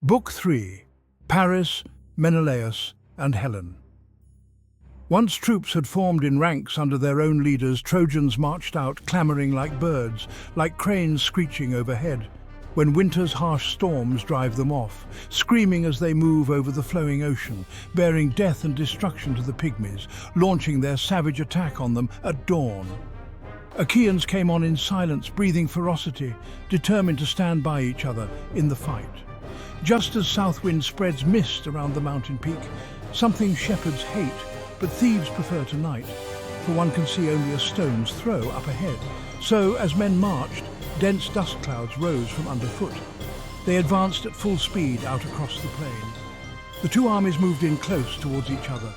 Book 3. Paris, Menelaus, and Helen. Once troops had formed in ranks under their own leaders, Trojans marched out, clamoring like birds, like cranes screeching overhead, when winter's harsh storms drive them off, screaming as they move over the flowing ocean, bearing death and destruction to the pygmies, launching their savage attack on them at dawn. Achaeans came on in silence, breathing ferocity, determined to stand by each other in the fight. Just as south wind spreads mist around the mountain peak, something shepherds hate, but thieves prefer to night, for one can see only a stone's throw up ahead. So, as men marched, dense dust clouds rose from underfoot. They advanced at full speed out across the plain. The two armies moved in close towards each other.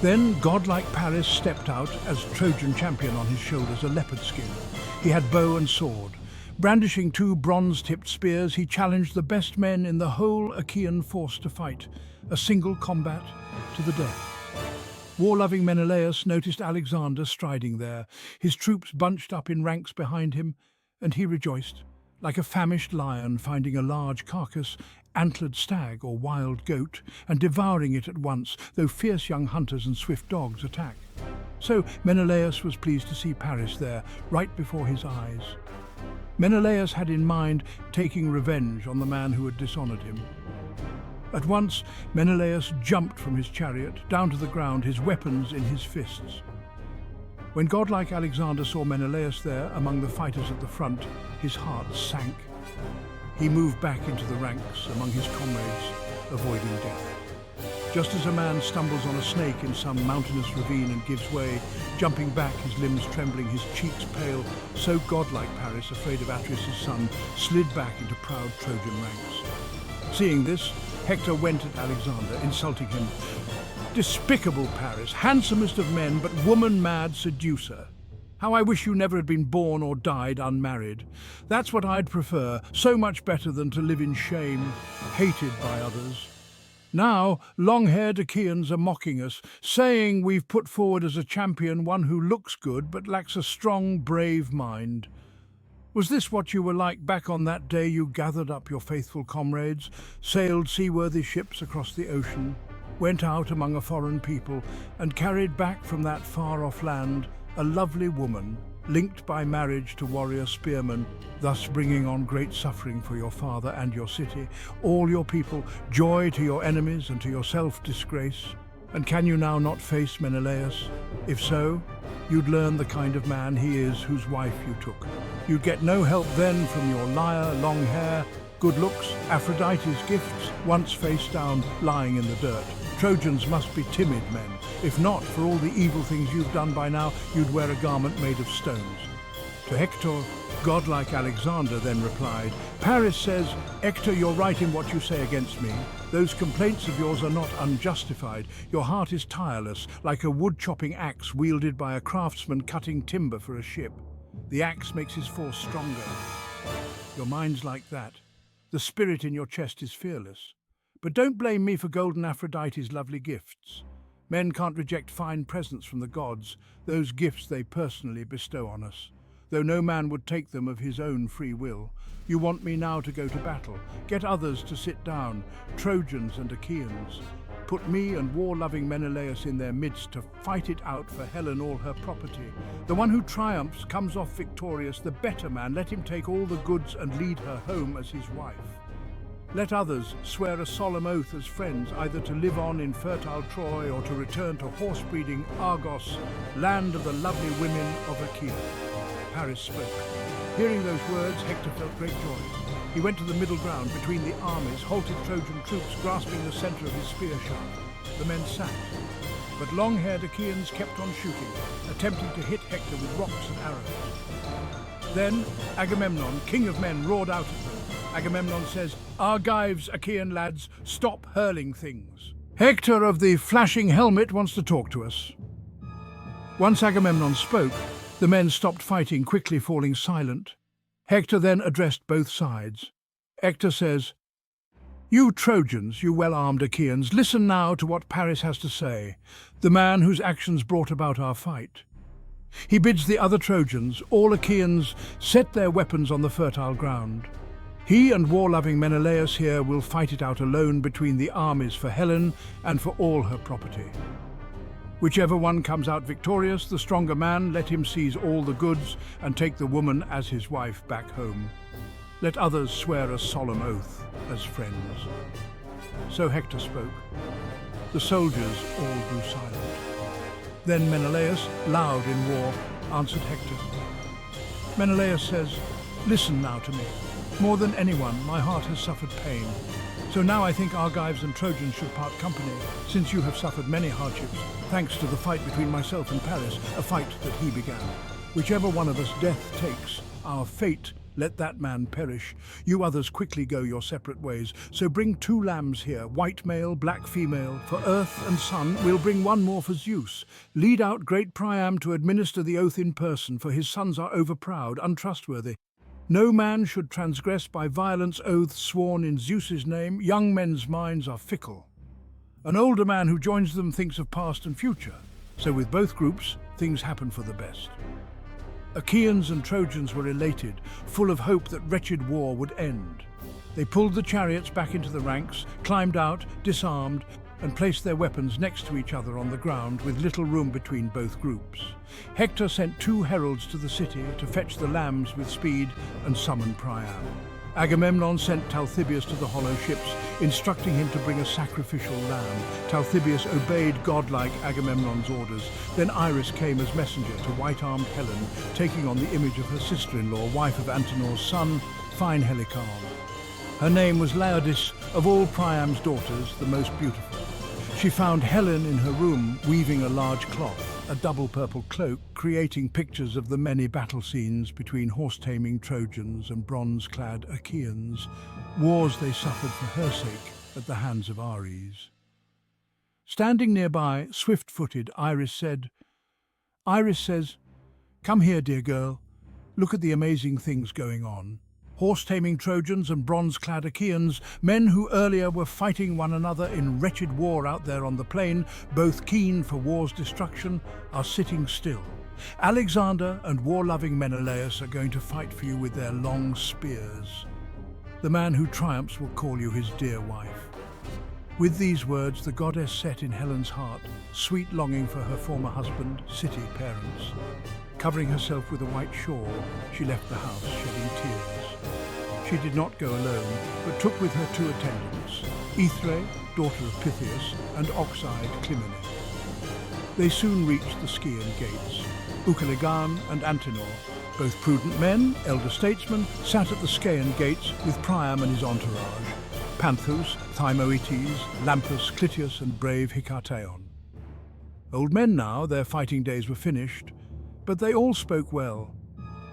Then godlike Paris stepped out as Trojan champion, on his shoulders a leopard skin. He had bow and sword. Brandishing two bronze-tipped spears, he challenged the best men in the whole Achaean force to fight, a single combat to the death. War-loving Menelaus noticed Alexander striding there, his troops bunched up in ranks behind him, and he rejoiced, like a famished lion finding a large carcass, antlered stag or wild goat, and devouring it at once, though fierce young hunters and swift dogs attack. So Menelaus was pleased to see Paris there, right before his eyes. Menelaus had in mind taking revenge on the man who had dishonored him. At once, Menelaus jumped from his chariot, down to the ground, his weapons in his fists. When godlike Alexander saw Menelaus there among the fighters at the front, his heart sank. He moved back into the ranks among his comrades, avoiding death. Just as a man stumbles on a snake in some mountainous ravine and gives way, jumping back, his limbs trembling, his cheeks pale, so godlike Paris, afraid of Atreus' son, slid back into proud Trojan ranks. Seeing this, Hector went at Alexander, insulting him. "Despicable Paris, handsomest of men, but woman-mad seducer. How I wish you never had been born or died unmarried. That's what I'd prefer, so much better than to live in shame, hated by others. Now, long-haired Achaeans are mocking us, saying we've put forward as a champion one who looks good but lacks a strong, brave mind. Was this what you were like back on that day you gathered up your faithful comrades, sailed seaworthy ships across the ocean, went out among a foreign people, and carried back from that far-off land a lovely woman, linked by marriage to warrior spearmen, thus bringing on great suffering for your father and your city, all your people, joy to your enemies and to yourself disgrace? And can you now not face Menelaus? If so, you'd learn the kind of man he is whose wife you took. You'd get no help then from your lyre, long hair, good looks, Aphrodite's gifts, once face down, lying in the dirt. Trojans must be timid men. If not, for all the evil things you've done by now, you'd wear a garment made of stones." To Hector, godlike Alexander then replied, "Paris says, Hector, you're right in what you say against me. Those complaints of yours are not unjustified. Your heart is tireless, like a wood-chopping axe wielded by a craftsman cutting timber for a ship. The axe makes his force stronger. Your mind's like that. The spirit in your chest is fearless. But don't blame me for golden Aphrodite's lovely gifts. Men can't reject fine presents from the gods, those gifts they personally bestow on us, though no man would take them of his own free will. You want me now to go to battle, get others to sit down, Trojans and Achaeans. Put me and war-loving Menelaus in their midst to fight it out for Helen, all her property. The one who triumphs comes off victorious, the better man. Let him take all the goods and lead her home as his wife. Let others swear a solemn oath as friends, either to live on in fertile Troy or to return to horse-breeding Argos, land of the lovely women of Achaea." Paris spoke. Hearing those words, Hector felt great joy. He went to the middle ground between the armies, halted Trojan troops, grasping the center of his spear shaft. The men sat, but long-haired Achaeans kept on shooting, attempting to hit Hector with rocks and arrows. Then Agamemnon, king of men, roared out at them. Agamemnon says, "Argives, Achaean lads, stop hurling things. Hector of the flashing helmet wants to talk to us." Once Agamemnon spoke, the men stopped fighting, quickly falling silent. Hector then addressed both sides. Hector says, "You Trojans, you well-armed Achaeans, listen now to what Paris has to say, the man whose actions brought about our fight. He bids the other Trojans, all Achaeans, set their weapons on the fertile ground. He and war-loving Menelaus here will fight it out alone between the armies for Helen and for all her property. Whichever one comes out victorious, the stronger man, let him seize all the goods and take the woman as his wife back home. Let others swear a solemn oath as friends." So Hector spoke. The soldiers all grew silent. Then Menelaus, loud in war, answered Hector. Menelaus says, "Listen now to me. More than anyone, my heart has suffered pain. So now I think Argives and Trojans should part company, since you have suffered many hardships, thanks to the fight between myself and Paris, a fight that he began. Whichever one of us death takes, our fate, let that man perish. You others quickly go your separate ways. So bring 2 lambs here, white male, black female. For earth and sun, we'll bring 1 more for Zeus. Lead out great Priam to administer the oath in person, for his sons are overproud, untrustworthy. No man should transgress by violence oaths sworn in Zeus's name. Young men's minds are fickle. An older man who joins them thinks of past and future. So with both groups, things happen for the best." Achaeans and Trojans were elated, full of hope that wretched war would end. They pulled the chariots back into the ranks, climbed out, disarmed, and placed their weapons next to each other on the ground with little room between both groups. Hector sent 2 heralds to the city to fetch the lambs with speed and summon Priam. Agamemnon sent Talthybius to the hollow ships, instructing him to bring a sacrificial lamb. Talthybius obeyed godlike Agamemnon's orders. Then Iris came as messenger to white-armed Helen, taking on the image of her sister-in-law, wife of Antenor's son, fine Helicon. Her name was Laodice, of all Priam's daughters, the most beautiful. She found Helen in her room, weaving a large cloth, a double purple cloak, creating pictures of the many battle scenes between horse-taming Trojans and bronze-clad Achaeans, wars they suffered for her sake at the hands of Armies. Standing nearby, swift-footed, Iris says, "Come here, dear girl. Look at the amazing things going on. Horse-taming Trojans and bronze-clad Achaeans, men who earlier were fighting one another in wretched war out there on the plain, both keen for war's destruction, are sitting still. Alexander and war-loving Menelaus are going to fight for you with their long spears. The man who triumphs will call you his dear wife." With these words, the goddess set in Helen's heart sweet longing for her former husband, city parents. Covering herself with a white shawl, she left the house, shedding tears. She did not go alone, but took with her 2 attendants, Aethra, daughter of Pythias, and ox-eyed Clymene. They soon reached the Scaean gates. Ucalegon and Antenor, both prudent men, elder statesmen, sat at the Scaean gates with Priam and his entourage, Panthus, Thymoetes, Lampus, Clytius, and brave Hikataon. Old men now, their fighting days were finished, but they all spoke well.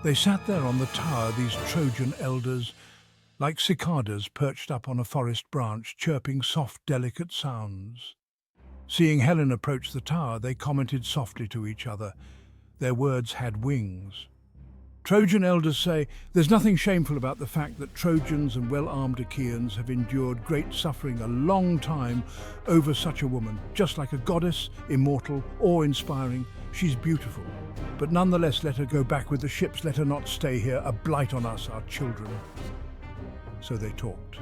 They sat there on the tower, these Trojan elders, like cicadas perched up on a forest branch, chirping soft, delicate sounds. Seeing Helen approach the tower, they commented softly to each other. Their words had wings. Trojan elders say, "There's nothing shameful about the fact that Trojans and well-armed Achaeans have endured great suffering a long time over such a woman, just like a goddess, immortal, awe-inspiring. She's beautiful. But nonetheless, let her go back with the ships. Let her not stay here, a blight on us, our children." So they talked.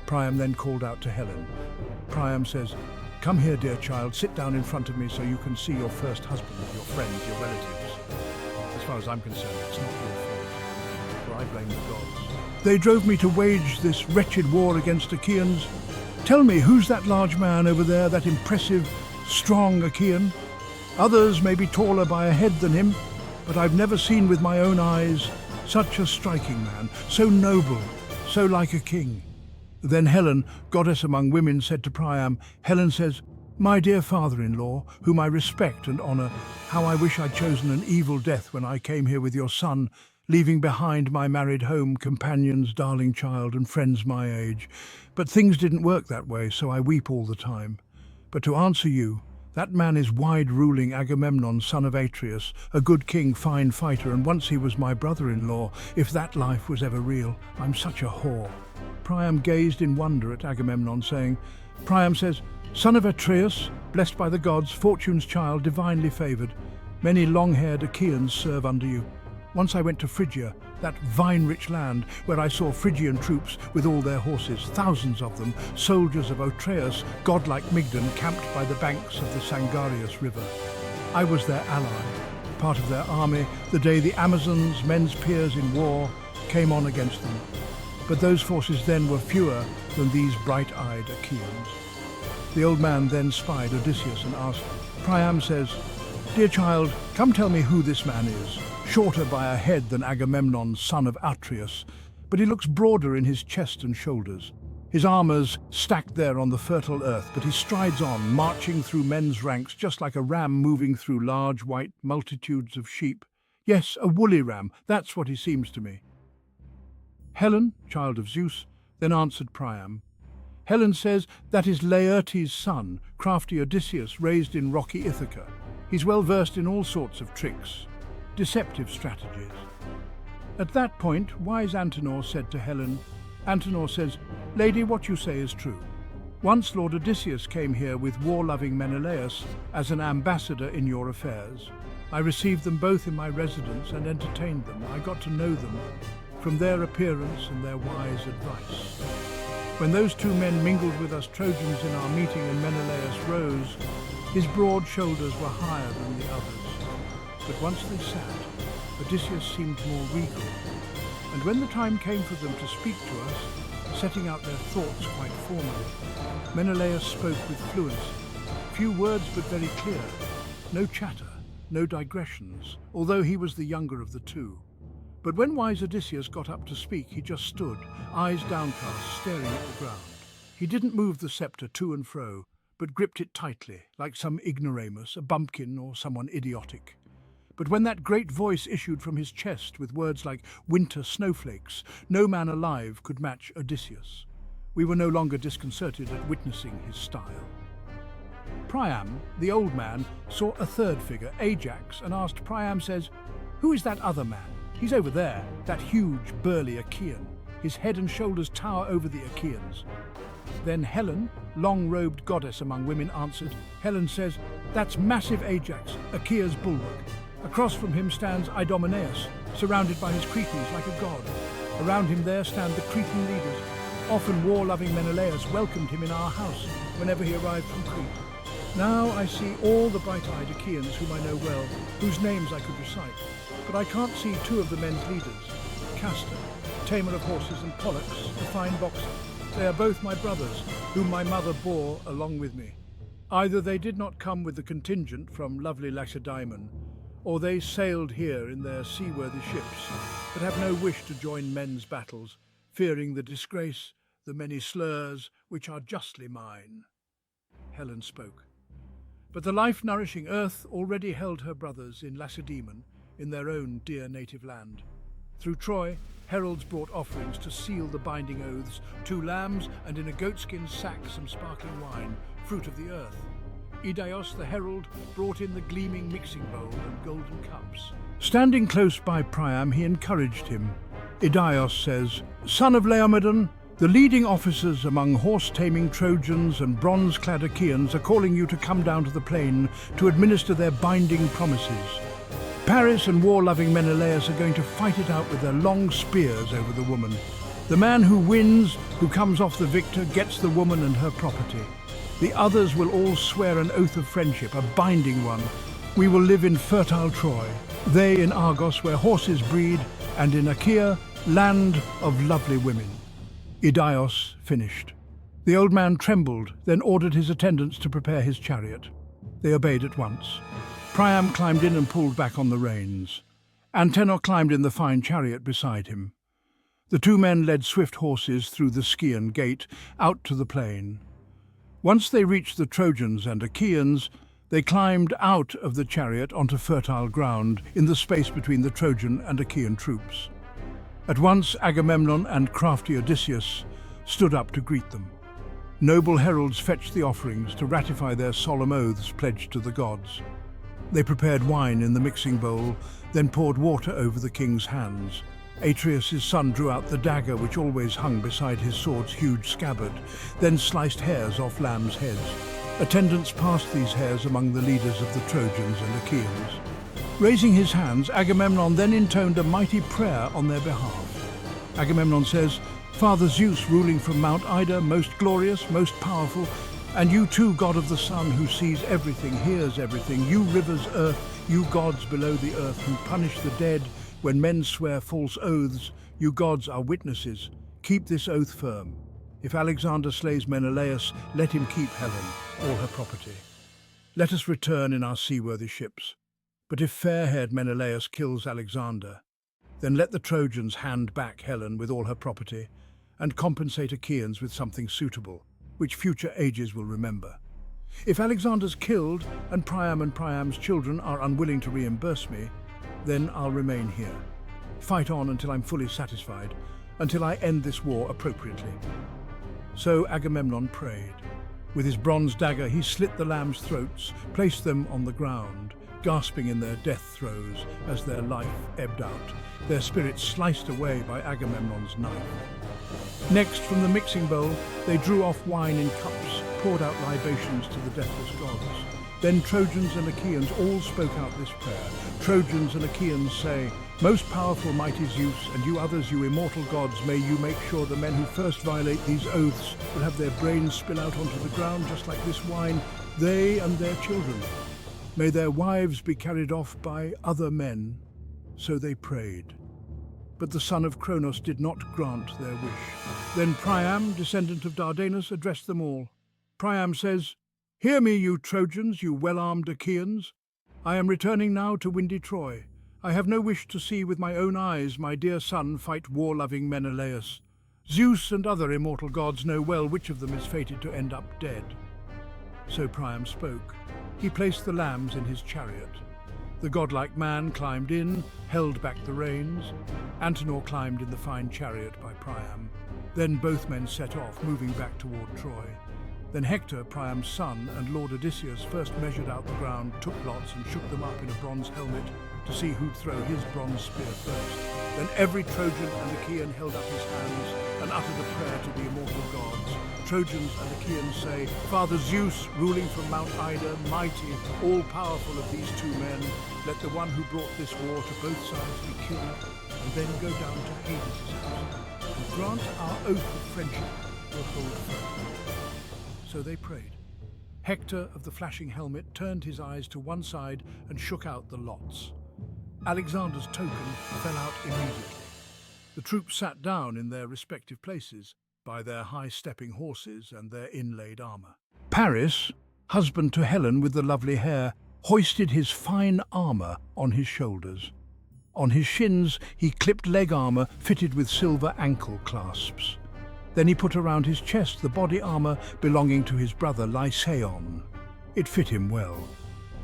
Priam then called out to Helen. Priam says, "Come here, dear child, sit down in front of me so you can see your first husband, your friends, your relatives. As far as I'm concerned, it's not your fault, for I blame the gods. They drove me to wage this wretched war against Achaeans. Tell me, who's that large man over there, that impressive, strong Achaean? Others may be taller by a head than him, but I've never seen with my own eyes such a striking man, so noble, so like a king." Then Helen, goddess among women, said to Priam, Helen says, "My dear father-in-law, whom I respect and honour, how I wish I'd chosen an evil death when I came here with your son, leaving behind my married home, companions, darling child, and friends my age. But things didn't work that way, so I weep all the time. But to answer you, that man is wide-ruling Agamemnon, son of Atreus, a good king, fine fighter, and once he was my brother-in-law, if that life was ever real. I'm such a whore." Priam gazed in wonder at Agamemnon, saying, Priam says, "Son of Atreus, blessed by the gods, fortune's child, divinely favoured. Many long-haired Achaeans serve under you. Once I went to Phrygia, that vine-rich land where I saw Phrygian troops with all their horses, thousands of them, soldiers of Atreus, godlike Mygdon, camped by the banks of the Sangarius river. I was their ally, part of their army, the day the Amazons, men's peers in war, came on against them. But those forces then were fewer than these bright-eyed Achaeans. The old man then spied Odysseus and asked, Priam says, "Dear child, come tell me who this man is. Shorter by a head than Agamemnon, son of Atreus, but he looks broader in his chest and shoulders. His armor's stacked there on the fertile earth, but he strides on, marching through men's ranks just like a ram moving through large white multitudes of sheep. Yes, a woolly ram, that's what he seems to me." Helen, child of Zeus, then answered Priam. Helen says that is Laertes' son, crafty Odysseus, raised in rocky Ithaca. He's well versed in all sorts of tricks, deceptive strategies. At that point, wise Antenor said to Helen, Antenor says, "Lady, what you say is true. Once Lord Odysseus came here with war-loving Menelaus as an ambassador in your affairs. I received them both in my residence and entertained them. I got to know them from their appearance and their wise advice. When those two men mingled with us Trojans in our meeting and Menelaus rose, his broad shoulders were higher than the others. But once they sat, Odysseus seemed more regal. And when the time came for them to speak to us, setting out their thoughts quite formally, Menelaus spoke with fluency. Few words but very clear. No chatter, no digressions, although he was the younger of the two. But when wise Odysseus got up to speak, he just stood, eyes downcast, staring at the ground. He didn't move the scepter to and fro, but gripped it tightly, like some ignoramus, a bumpkin or someone idiotic. But when that great voice issued from his chest with words like winter snowflakes, no man alive could match Odysseus. We were no longer disconcerted at witnessing his style. Priam, the old man, saw a third figure, Ajax, and asked, Priam says, "Who is that other man? He's over there, that huge, burly Achaean. His head and shoulders tower over the Achaeans." Then Helen, long-robed goddess among women, answered. Helen says, "That's massive Ajax, Achaea's bulwark. Across from him stands Idomeneus, surrounded by his Cretans like a god. Around him there stand the Cretan leaders. Often war-loving Menelaus welcomed him in our house whenever he arrived from Crete. Now I see all the bright-eyed Achaeans whom I know well, whose names I could recite. But I can't see two of the men's leaders, Castor, tamer of horses, and Pollux, the fine boxer. They are both my brothers, whom my mother bore along with me. Either they did not come with the contingent from lovely Lacedaemon, or they sailed here in their seaworthy ships, but have no wish to join men's battles, fearing the disgrace, the many slurs, which are justly mine." Helen spoke. But the life-nourishing earth already held her brothers in Lacedaemon, in their own dear native land. Through Troy, heralds brought offerings to seal the binding oaths, 2 lambs, and in a goatskin sack some sparkling wine, fruit of the earth. Idaeus, the herald, brought in the gleaming mixing bowl and golden cups. Standing close by Priam, he encouraged him. Idaeus says, "Son of Laomedon, the leading officers among horse-taming Trojans and bronze-clad Achaeans are calling you to come down to the plain to administer their binding promises. Paris and war-loving Menelaus are going to fight it out with their long spears over the woman. The man who wins, who comes off the victor, gets the woman and her property. The others will all swear an oath of friendship, a binding one. We will live in fertile Troy, they in Argos where horses breed, and in Achaea, land of lovely women." Idaeus finished. The old man trembled, then ordered his attendants to prepare his chariot. They obeyed at once. Priam climbed in and pulled back on the reins. Antenor climbed in the fine chariot beside him. The 2 men led swift horses through the Scaean gate, out to the plain. Once they reached the Trojans and Achaeans, they climbed out of the chariot onto fertile ground in the space between the Trojan and Achaean troops. At once Agamemnon and crafty Odysseus stood up to greet them. Noble heralds fetched the offerings to ratify their solemn oaths pledged to the gods. They prepared wine in the mixing bowl, then poured water over the king's hands. Atreus' son drew out the dagger which always hung beside his sword's huge scabbard, then sliced hairs off lambs' heads. Attendants passed these hairs among the leaders of the Trojans and Achaeans. Raising his hands, Agamemnon then intoned a mighty prayer on their behalf. Agamemnon says, "Father Zeus, ruling from Mount Ida, most glorious, most powerful, and you too, God of the sun, who sees everything, hears everything, you rivers, earth, you gods below the earth, who punish the dead when men swear false oaths, you gods are witnesses. Keep this oath firm. If Alexander slays Menelaus, let him keep Helen, all her property. Let us return in our seaworthy ships. But if fair-haired Menelaus kills Alexander, then let the Trojans hand back Helen with all her property and compensate Achaeans with something suitable, which future ages will remember. If Alexander's killed and Priam's children are unwilling to reimburse me, then I'll remain here. Fight on until I'm fully satisfied, until I end this war appropriately." So Agamemnon prayed. With his bronze dagger he slit the lambs' throats, placed them on the ground, gasping in their death throes as their life ebbed out, their spirits sliced away by Agamemnon's knife. Next, from the mixing bowl, they drew off wine in cups, poured out libations to the deathless gods. Then Trojans and Achaeans all spoke out this prayer. Trojans and Achaeans say, "Most powerful, mighty Zeus, and you others, you immortal gods, may you make sure the men who first violate these oaths will have their brains spill out onto the ground just like this wine, they and their children. May their wives be carried off by other men." So they prayed. But the son of Cronos did not grant their wish. Then Priam, descendant of Dardanus, addressed them all. Priam says, "Hear me, you Trojans, you well-armed Achaeans. I am returning now to windy Troy. I have no wish to see with my own eyes my dear son fight war-loving Menelaus. Zeus and other immortal gods know well which of them is fated to end up dead." So Priam spoke. He placed the lambs in his chariot. The godlike man climbed in, held back the reins. Antenor climbed in the fine chariot by Priam. Then both men set off, moving back toward Troy. Then Hector, Priam's son, and Lord Odysseus first measured out the ground, took lots and shook them up in a bronze helmet to see who'd throw his bronze spear first. Then every Trojan and Achaean held up his hands and uttered a prayer to the immortal gods. Trojans and Achaeans say, "Father Zeus, ruling from Mount Ida, mighty, all-powerful of these two men, let the one who brought this war to both sides be killed, and then go down to Hades' house, and grant our oath of friendship will hold firm." So they prayed. Hector of the flashing helmet turned his eyes to one side and shook out the lots. Alexander's token fell out immediately. The troops sat down in their respective places, by their high-stepping horses and their inlaid armour. Paris, husband to Helen with the lovely hair, hoisted his fine armour on his shoulders. On his shins he clipped leg armour fitted with silver ankle clasps. Then he put around his chest the body armour belonging to his brother Lycaon. It fit him well.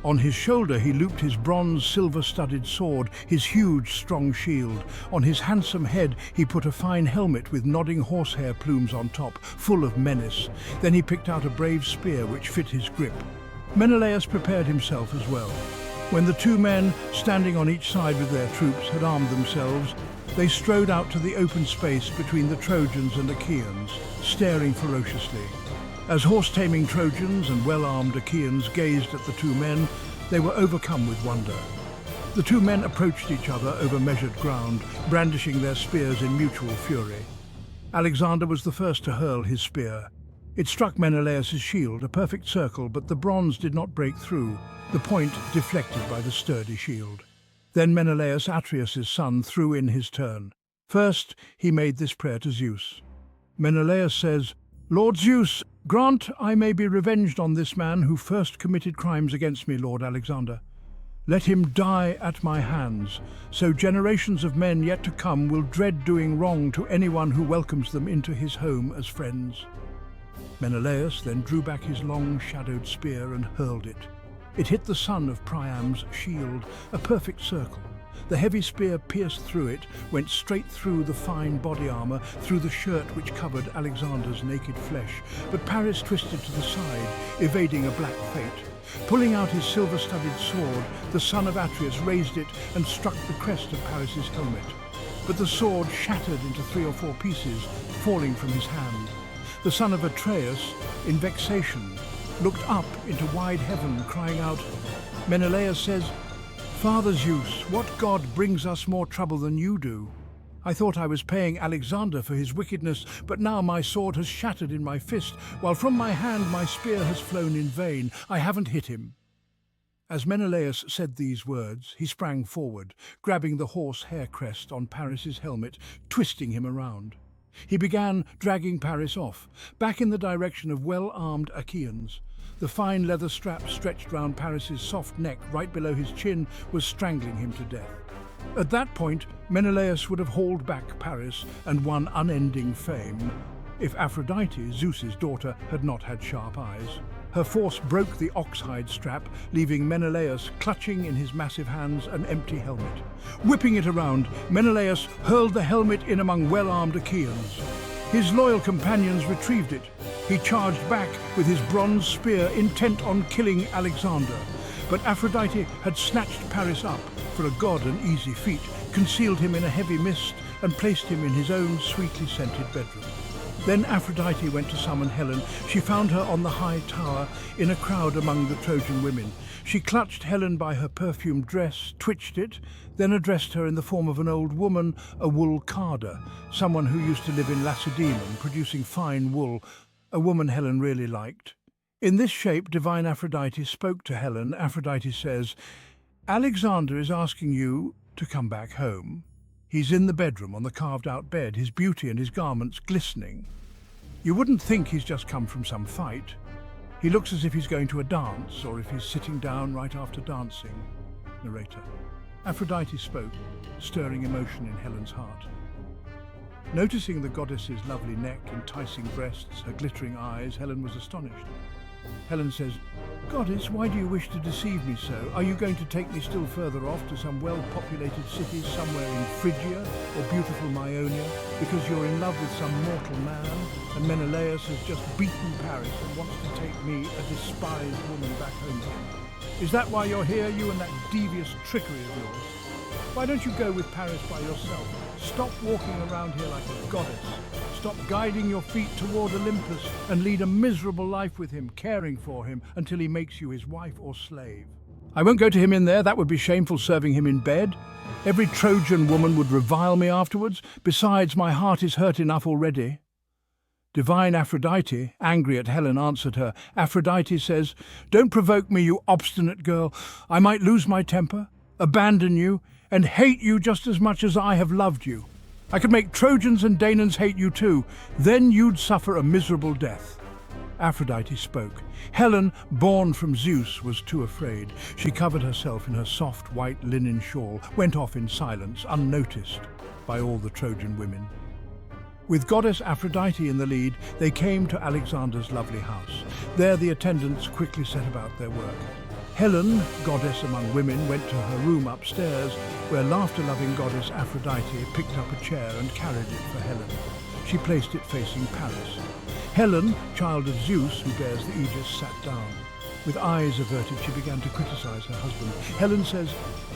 On his shoulder he looped his bronze silver-studded sword, his huge strong shield. On his handsome head he put a fine helmet with nodding horsehair plumes on top, full of menace. Then he picked out a brave spear which fit his grip. Menelaus prepared himself as well. When the two men, standing on each side with their troops, had armed themselves, they strode out to the open space between the Trojans and Achaeans, staring ferociously. As horse-taming Trojans and well-armed Achaeans gazed at the two men, they were overcome with wonder. The two men approached each other over measured ground, brandishing their spears in mutual fury. Alexander was the first to hurl his spear. It struck Menelaus' shield, a perfect circle, but the bronze did not break through, the point deflected by the sturdy shield. Then Menelaus, Atreus' son, threw in his turn. First, he made this prayer to Zeus. Menelaus says, "Lord Zeus, grant I may be revenged on this man who first committed crimes against me, Lord Alexander. Let him die at my hands, so generations of men yet to come will dread doing wrong to anyone who welcomes them into his home as friends." Menelaus then drew back his long, shadowed spear and hurled it. It hit the son of Priam's shield, a perfect circle. The heavy spear pierced through it, went straight through the fine body armour, through the shirt which covered Alexander's naked flesh. But Paris twisted to the side, evading a black fate. Pulling out his silver-studded sword, the son of Atreus raised it and struck the crest of Paris' helmet. But the sword shattered into 3 or 4 pieces, falling from his hand. The son of Atreus, in vexation, looked up into wide heaven, crying out. Menelaus says, Father Zeus, what god brings us more trouble than you do? I thought I was paying Alexander for his wickedness, but now my sword has shattered in my fist, while from my hand my spear has flown in vain. I haven't hit him." As Menelaus said these words, he sprang forward, grabbing the horse hair crest on Paris's helmet, twisting him around. He began dragging Paris off, back in the direction of well-armed Achaeans. The fine leather strap stretched round Paris's soft neck right below his chin was strangling him to death. At that point, Menelaus would have hauled back Paris and won unending fame, if Aphrodite, Zeus's daughter, had not had sharp eyes. Her force broke the oxhide strap, leaving Menelaus clutching in his massive hands an empty helmet. Whipping it around, Menelaus hurled the helmet in among well-armed Achaeans. His loyal companions retrieved it. He charged back with his bronze spear, intent on killing Alexander. But Aphrodite had snatched Paris up, for a god an easy feat, concealed him in a heavy mist and placed him in his own sweetly scented bedroom. Then Aphrodite went to summon Helen. She found her on the high tower, in a crowd among the Trojan women. She clutched Helen by her perfumed dress, twitched it, then addressed her in the form of an old woman, a wool carder, someone who used to live in Lacedaemon, producing fine wool, a woman Helen really liked. In this shape, divine Aphrodite spoke to Helen. Aphrodite says, "Alexander is asking you to come back home. He's in the bedroom on the carved-out bed, his beauty and his garments glistening. You wouldn't think he's just come from some fight. He looks as if he's going to a dance, or if he's sitting down right after dancing." Narrator. Aphrodite spoke, stirring emotion in Helen's heart. Noticing the goddess's lovely neck, enticing breasts, her glittering eyes, Helen was astonished. Helen says, "Goddess, why do you wish to deceive me so? Are you going to take me still further off to some well-populated cities somewhere in Phrygia or beautiful Ionia, because you're in love with some mortal man, and Menelaus has just beaten Paris and wants to take me, a despised woman, back home to him? Is that why you're here, you and that devious trickery of yours? Why don't you go with Paris by yourself? Stop walking around here like a goddess. Stop guiding your feet toward Olympus and lead a miserable life with him, caring for him until he makes you his wife or slave." "I won't go to him in there. That would be shameful, serving him in bed. Every Trojan woman would revile me afterwards. Besides, my heart is hurt enough already." Divine Aphrodite, angry at Helen, answered her. Aphrodite says, "Don't provoke me, you obstinate girl. I might lose my temper, abandon you, and hate you just as much as I have loved you. I could make Trojans and Danaans hate you too. Then you'd suffer a miserable death." Aphrodite spoke. Helen, born from Zeus, was too afraid. She covered herself in her soft white linen shawl, went off in silence, unnoticed by all the Trojan women. With goddess Aphrodite in the lead, they came to Alexander's lovely house. There the attendants quickly set about their work. Helen, goddess among women, went to her room upstairs, where laughter-loving goddess Aphrodite picked up a chair and carried it for Helen. She placed it facing Paris. Helen, child of Zeus, who bears the aegis, sat down. With eyes averted, she began to criticize her husband. Helen says,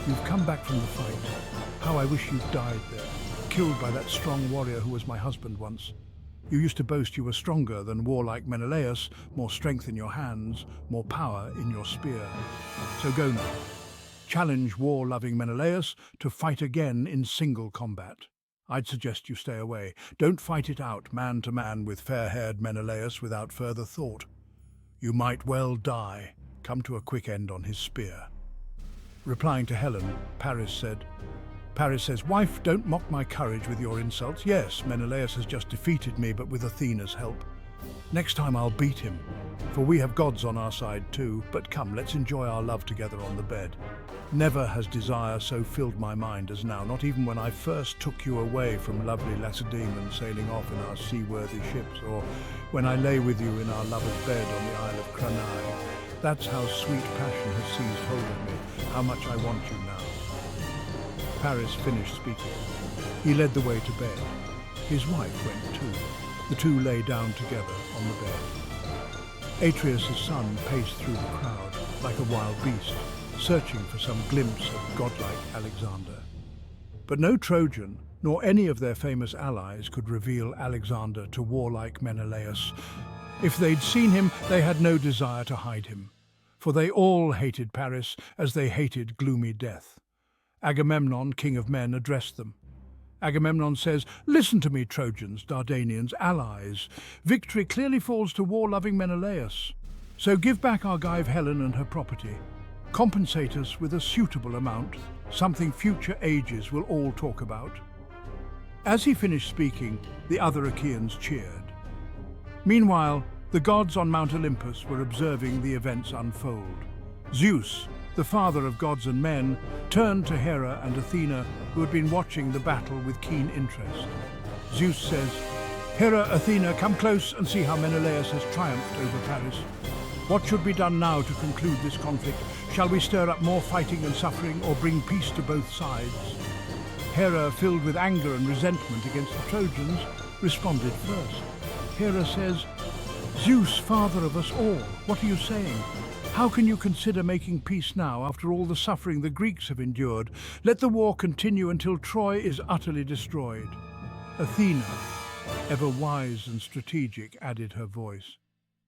"You've come back from the fight. How I wish you'd died there, killed by that strong warrior who was my husband once. You used to boast you were stronger than warlike Menelaus, more strength in your hands, more power in your spear. So go now. Challenge war-loving Menelaus to fight again in single combat. I'd suggest you stay away. Don't fight it out man to man with fair-haired Menelaus without further thought. You might well die, come to a quick end on his spear." Replying to Helen, Paris says, "Wife, don't mock my courage with your insults. Yes, Menelaus has just defeated me, but with Athena's help. Next time I'll beat him, for we have gods on our side too. But come, let's enjoy our love together on the bed. Never has desire so filled my mind as now, not even when I first took you away from lovely Lacedaemon, sailing off in our seaworthy ships, or when I lay with you in our lover's bed on the Isle of Cranae. That's how sweet passion has seized hold of me, how much I want you now." Paris finished speaking. He led the way to bed. His wife went too. The two lay down together on the bed. Atreus' son paced through the crowd like a wild beast, searching for some glimpse of godlike Alexander. But no Trojan, nor any of their famous allies, could reveal Alexander to warlike Menelaus. If they'd seen him, they had no desire to hide him. for they all hated Paris as they hated gloomy death. Agamemnon, king of men, addressed them. Agamemnon says, "Listen to me, Trojans, Dardanians, allies. Victory clearly falls to war-loving Menelaus. So give back our Argive Helen and her property. Compensate us with a suitable amount, something future ages will all talk about." As he finished speaking, the other Achaeans cheered. Meanwhile, the gods on Mount Olympus were observing the events unfold. Zeus, the father of gods and men, turned to Hera and Athena, who had been watching the battle with keen interest. Zeus says, "Hera, Athena, come close and see how Menelaus has triumphed over Paris. What should be done now to conclude this conflict? Shall we stir up more fighting and suffering, or bring peace to both sides?" Hera, filled with anger and resentment against the Trojans, responded first. Hera says, "Zeus, father of us all, what are you saying? How can you consider making peace now after all the suffering the Greeks have endured? Let the war continue until Troy is utterly destroyed." Athena, ever wise and strategic, added her voice.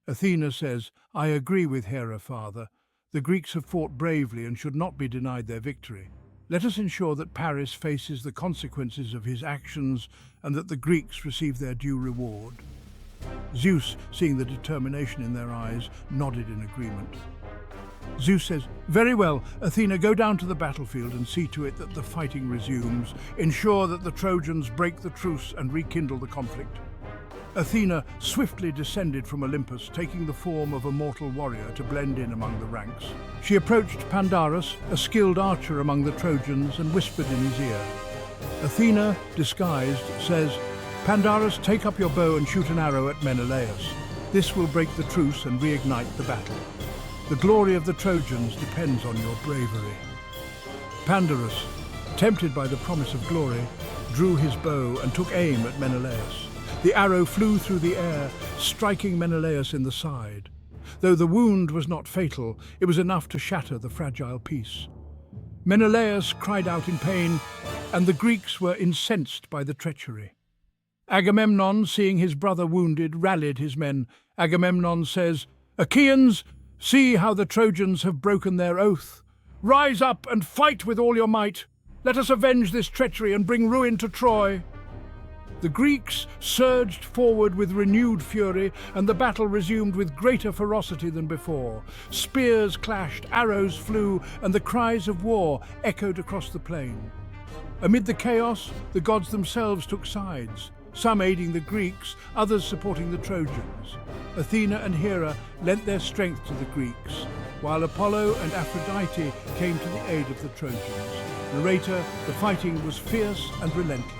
Athena says, "I agree with Hera, father. The Greeks have fought bravely and should not be denied their victory. Let us ensure that Paris faces the consequences of his actions and that the Greeks receive their due reward." Zeus, seeing the determination in their eyes, nodded in agreement. Zeus says, "Very well, Athena, go down to the battlefield and see to it that the fighting resumes. Ensure that the Trojans break the truce and rekindle the conflict." Athena swiftly descended from Olympus, taking the form of a mortal warrior to blend in among the ranks. She approached Pandarus, a skilled archer among the Trojans, and whispered in his ear. Athena, disguised, says, "Pandarus, take up your bow and shoot an arrow at Menelaus. This will break the truce and reignite the battle. The glory of the Trojans depends on your bravery." Pandarus, tempted by the promise of glory, drew his bow and took aim at Menelaus. The arrow flew through the air, striking Menelaus in the side. Though the wound was not fatal, it was enough to shatter the fragile piece. Menelaus cried out in pain, and the Greeks were incensed by the treachery. Agamemnon, seeing his brother wounded, rallied his men. Agamemnon says, "Achaeans, see how the Trojans have broken their oath. Rise up and fight with all your might. Let us avenge this treachery and bring ruin to Troy." The Greeks surged forward with renewed fury, and the battle resumed with greater ferocity than before. Spears clashed, arrows flew, and the cries of war echoed across the plain. Amid the chaos, the gods themselves took sides, some aiding the Greeks, others supporting the Trojans. Athena and Hera lent their strength to the Greeks, while Apollo and Aphrodite came to the aid of the Trojans. Narrator, the fighting was fierce and relentless.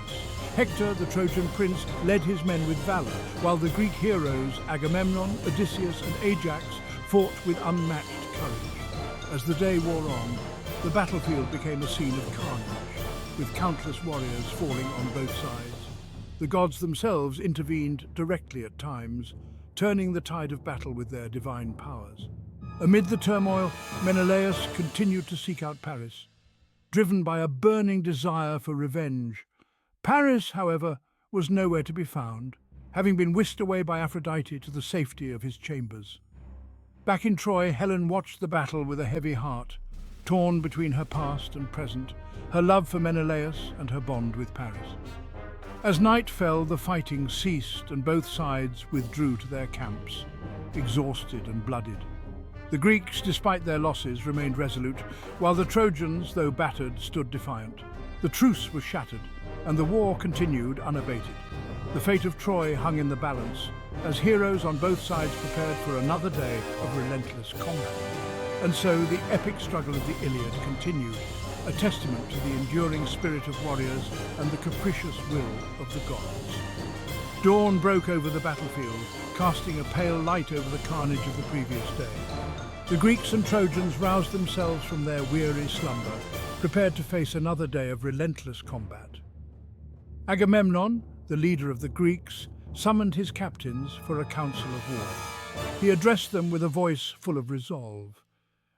Hector, the Trojan prince, led his men with valor, while the Greek heroes Agamemnon, Odysseus, and Ajax fought with unmatched courage. As the day wore on, the battlefield became a scene of carnage, with countless warriors falling on both sides. The gods themselves intervened directly at times, turning the tide of battle with their divine powers. Amid the turmoil, Menelaus continued to seek out Paris, driven by a burning desire for revenge. Paris, however, was nowhere to be found, having been whisked away by Aphrodite to the safety of his chambers. Back in Troy, Helen watched the battle with a heavy heart, torn between her past and present, her love for Menelaus and her bond with Paris. As night fell, the fighting ceased and both sides withdrew to their camps, exhausted and blooded. The Greeks, despite their losses, remained resolute, while the Trojans, though battered, stood defiant. The truce was shattered, and the war continued unabated. The fate of Troy hung in the balance, as heroes on both sides prepared for another day of relentless combat. And so the epic struggle of the Iliad continued, a testament to the enduring spirit of warriors and the capricious will of the gods. Dawn broke over the battlefield, casting a pale light over the carnage of the previous day. The Greeks and Trojans roused themselves from their weary slumber, prepared to face another day of relentless combat. Agamemnon, the leader of the Greeks, summoned his captains for a council of war. He addressed them with a voice full of resolve.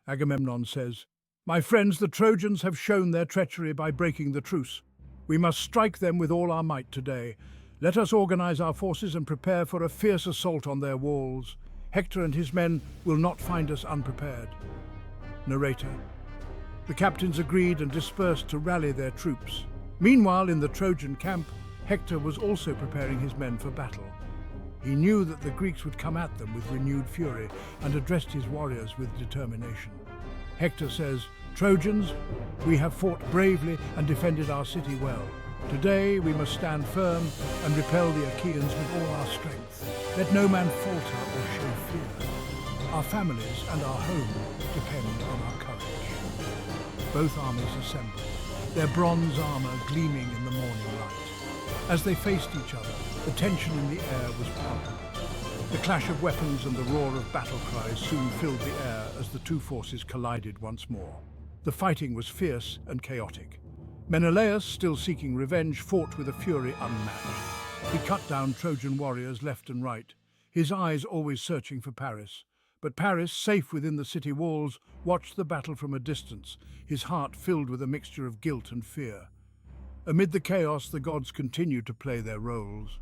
Agamemnon says, "My friends, the Trojans have shown their treachery by breaking the truce. We must strike them with all our might today. Let us organize our forces and prepare for a fierce assault on their walls. Hector and his men will not find us unprepared. Narrator. The captains agreed and dispersed to rally their troops. Meanwhile, in the Trojan camp, Hector was also preparing his men for battle. He knew that the Greeks would come at them with renewed fury and addressed his warriors with determination. Hector says, "Trojans, we have fought bravely and defended our city well. Today we must stand firm and repel the Achaeans with all our strength. Let no man falter or show fear. Our families and our home depend on our courage." Both armies assembled, their bronze armor gleaming in the morning light. As they faced each other, the tension in the air was palpable. The clash of weapons and the roar of battle cries soon filled the air as the two forces collided once more. The fighting was fierce and chaotic. Menelaus, still seeking revenge, fought with a fury unmatched. He cut down Trojan warriors left and right, his eyes always searching for Paris. But Paris, safe within the city walls, watched the battle from a distance, his heart filled with a mixture of guilt and fear. Amid the chaos, the gods continued to play their roles.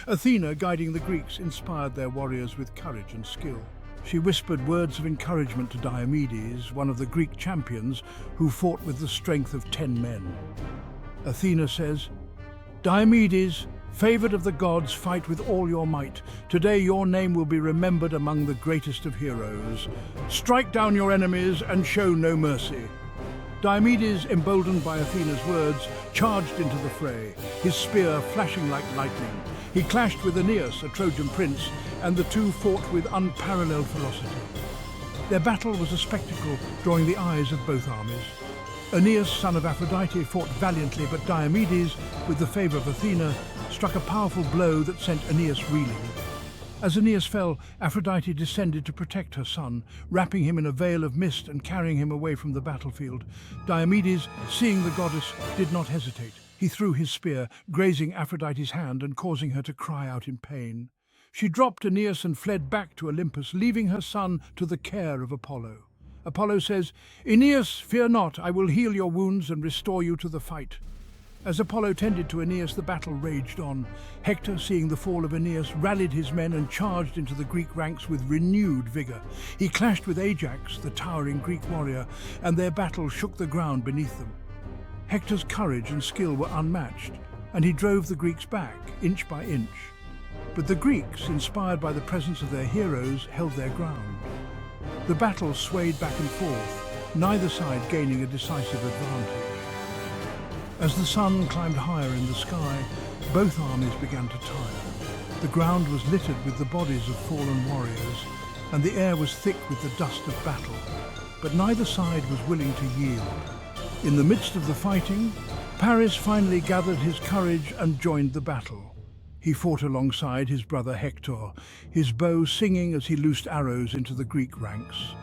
Athena, guiding the Greeks, inspired their warriors with courage and skill. She whispered words of encouragement to Diomedes, one of the Greek champions, who fought with the strength of 10 men. Athena says, "Diomedes, favored of the gods, fight with all your might. Today your name will be remembered among the greatest of heroes. Strike down your enemies and show no mercy." Diomedes, emboldened by Athena's words, charged into the fray, his spear flashing like lightning. He clashed with Aeneas, a Trojan prince, and the two fought with unparalleled ferocity. Their battle was a spectacle, drawing the eyes of both armies. Aeneas, son of Aphrodite, fought valiantly, but Diomedes, with the favour of Athena, struck a powerful blow that sent Aeneas reeling. As Aeneas fell, Aphrodite descended to protect her son, wrapping him in a veil of mist and carrying him away from the battlefield. Diomedes, seeing the goddess, did not hesitate. He threw his spear, grazing Aphrodite's hand and causing her to cry out in pain. She dropped Aeneas and fled back to Olympus, leaving her son to the care of Apollo. Apollo says, "Aeneas, fear not, I will heal your wounds and restore you to the fight." As Apollo tended to Aeneas, the battle raged on. Hector, seeing the fall of Aeneas, rallied his men and charged into the Greek ranks with renewed vigour. He clashed with Ajax, the towering Greek warrior, and their battle shook the ground beneath them. Hector's courage and skill were unmatched, and he drove the Greeks back, inch by inch. But the Greeks, inspired by the presence of their heroes, held their ground. The battle swayed back and forth, neither side gaining a decisive advantage. As the sun climbed higher in the sky, both armies began to tire. The ground was littered with the bodies of fallen warriors, and the air was thick with the dust of battle, but neither side was willing to yield. In the midst of the fighting, Paris finally gathered his courage and joined the battle. He fought alongside his brother Hector, his bow singing as he loosed arrows into the Greek ranks.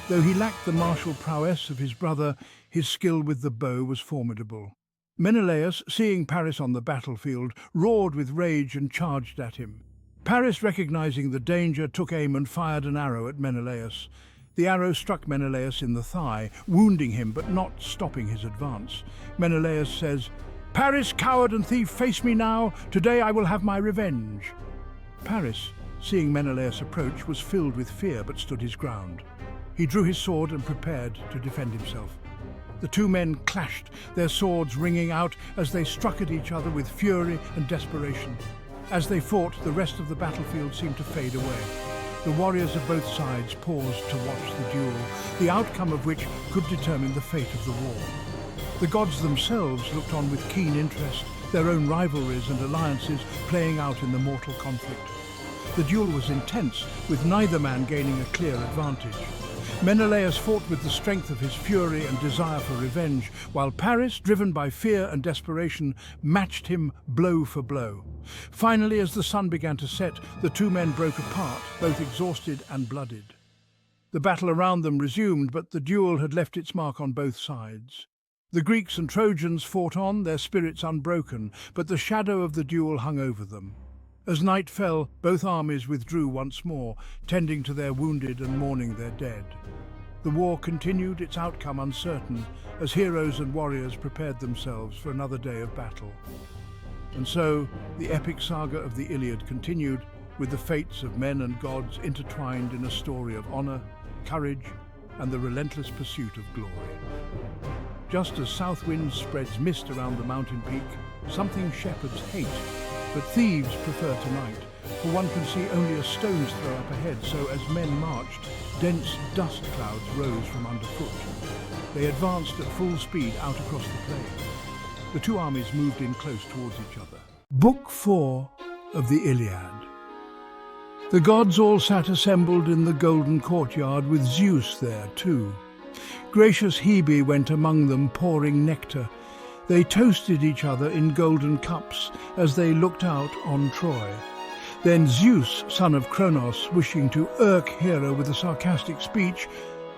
Though he lacked the martial prowess of his brother, his skill with the bow was formidable. Menelaus, seeing Paris on the battlefield, roared with rage and charged at him. Paris, recognizing the danger, took aim and fired an arrow at Menelaus. The arrow struck Menelaus in the thigh, wounding him but not stopping his advance. Menelaus says, "Paris, coward and thief, face me now. Today I will have my revenge." Paris, seeing Menelaus approach, was filled with fear but stood his ground. He drew his sword and prepared to defend himself. The two men clashed, their swords ringing out as they struck at each other with fury and desperation. As they fought, the rest of the battlefield seemed to fade away. The warriors of both sides paused to watch the duel, the outcome of which could determine the fate of the war. The gods themselves looked on with keen interest, their own rivalries and alliances playing out in the mortal conflict. The duel was intense, with neither man gaining a clear advantage. Menelaus fought with the strength of his fury and desire for revenge, while Paris, driven by fear and desperation, matched him blow for blow. Finally, as the sun began to set, the two men broke apart, both exhausted and blooded. The battle around them resumed, but the duel had left its mark on both sides. The Greeks and Trojans fought on, their spirits unbroken, but the shadow of the duel hung over them. As night fell, both armies withdrew once more, tending to their wounded and mourning their dead. The war continued, its outcome uncertain, as heroes and warriors prepared themselves for another day of battle. And so, the epic saga of the Iliad continued, with the fates of men and gods intertwined in a story of honor, courage, and the relentless pursuit of glory. Just as south wind spreads mist around the mountain peak, something shepherds hate, but thieves prefer to night, for one can see only a stone's throw up ahead, so as men marched, dense dust clouds rose from underfoot. They advanced at full speed out across the plain. The two armies moved in close towards each other. Book 4 of the Iliad. The gods all sat assembled in the golden courtyard, with Zeus there too. Gracious Hebe went among them, pouring nectar. They toasted each other in golden cups as they looked out on Troy. Then Zeus, son of Cronos, wishing to irk Hera with a sarcastic speech,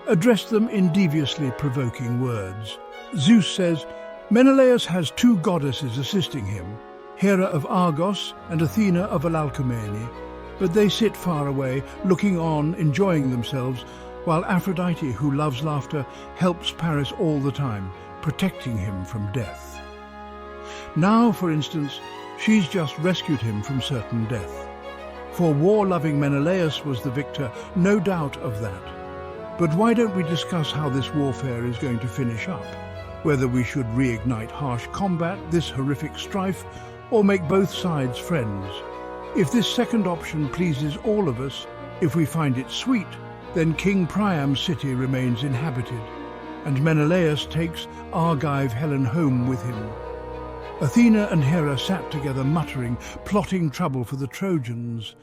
addressed them in deviously provoking words. Zeus says, Menelaus has two goddesses assisting him, Hera of Argos and Athena of Alalcomene, but they sit far away, looking on, enjoying themselves, while Aphrodite, who loves laughter, helps Paris all the time, protecting him from death. Now, for instance, she's just rescued him from certain death. For war-loving Menelaus was the victor, no doubt of that. But why don't we discuss how this warfare is going to finish up? Whether we should reignite harsh combat, this horrific strife, or make both sides friends. If this second option pleases all of us, if we find it sweet, then King Priam's city remains inhabited, and Menelaus takes Argive Helen home with him. Athena and Hera sat together muttering, plotting trouble for the Trojans.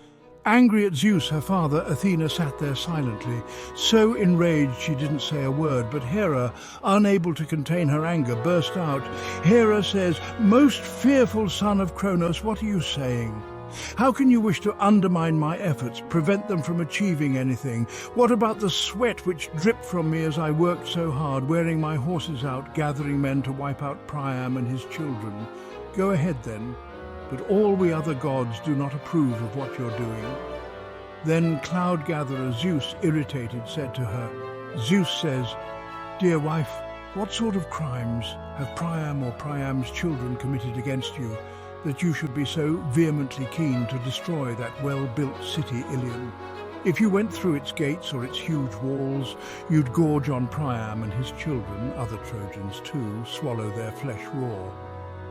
Angry at Zeus, her father, Athena sat there silently. So enraged she didn't say a word, but Hera, unable to contain her anger, burst out. Hera says, Most fearful son of Cronos, what are you saying? How can you wish to undermine my efforts, prevent them from achieving anything? What about the sweat which dripped from me as I worked so hard, wearing my horses out, gathering men to wipe out Priam and his children? Go ahead then, but all we other gods do not approve of what you're doing. Then cloud-gatherer Zeus, irritated, said to her, Zeus says, Dear wife, what sort of crimes have Priam or Priam's children committed against you, that you should be so vehemently keen to destroy that well-built city Ilion? If you went through its gates or its huge walls, you'd gorge on Priam and his children, other Trojans too, swallow their flesh raw.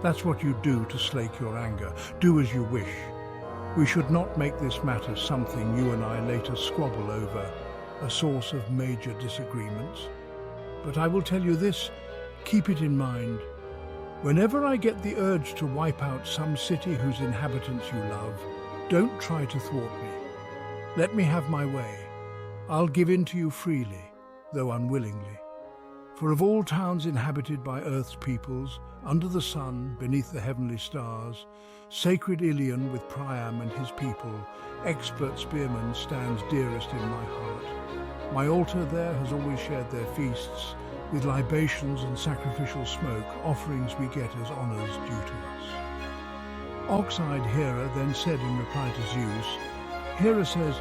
That's what you do to slake your anger. Do as you wish. We should not make this matter something you and I later squabble over, a source of major disagreements. But I will tell you this, keep it in mind. Whenever I get the urge to wipe out some city whose inhabitants you love, don't try to thwart me. Let me have my way. I'll give in to you freely, though unwillingly. For of all towns inhabited by earth's peoples, under the sun, beneath the heavenly stars, sacred Ilion with Priam and his people, expert spearman, stands dearest in my heart. My altar there has always shared their feasts, with libations and sacrificial smoke, offerings we get as honours due to us. Ox-eyed Hera then said in reply to Zeus, Hera says,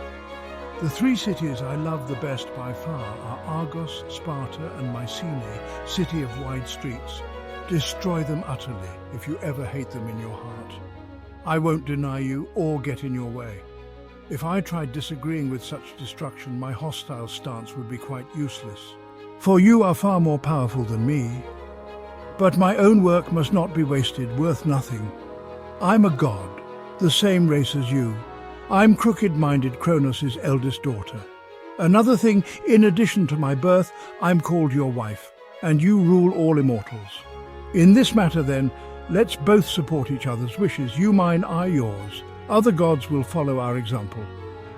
The three cities I love the best by far are Argos, Sparta and Mycenae, city of wide streets. Destroy them utterly if you ever hate them in your heart. I won't deny you or get in your way. If I tried disagreeing with such destruction, my hostile stance would be quite useless. For you are far more powerful than me. But my own work must not be wasted, worth nothing. I'm a god, the same race as you. I'm crooked-minded Cronos' eldest daughter. Another thing, in addition to my birth, I'm called your wife, and you rule all immortals. In this matter, then, let's both support each other's wishes, you mine, I yours. Other gods will follow our example.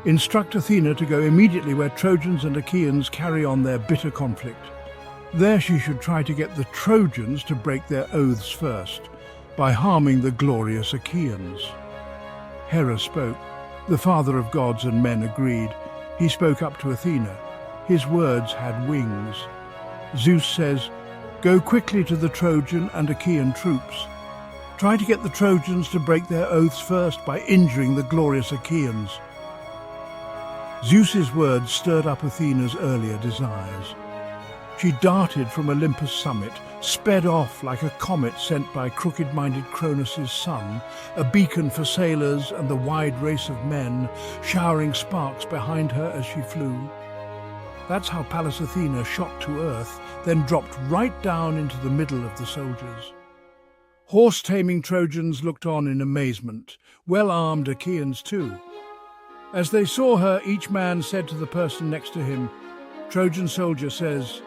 Instruct Athena to go immediately where Trojans and Achaeans carry on their bitter conflict. There she should try to get the Trojans to break their oaths first, by harming the glorious Achaeans. Hera spoke. The father of gods and men agreed. He spoke up to Athena. His words had wings. Zeus says, Go quickly to the Trojan and Achaean troops. Try to get the Trojans to break their oaths first by injuring the glorious Achaeans. Zeus's words stirred up Athena's earlier desires. She darted from Olympus' summit, sped off like a comet sent by crooked-minded Cronus's son, a beacon for sailors and the wide race of men, showering sparks behind her as she flew. That's how Pallas Athena shot to earth, then dropped right down into the middle of the soldiers. Horse-taming Trojans looked on in amazement, well-armed Achaeans too. As they saw her, each man said to the person next to him, "Trojan soldier says,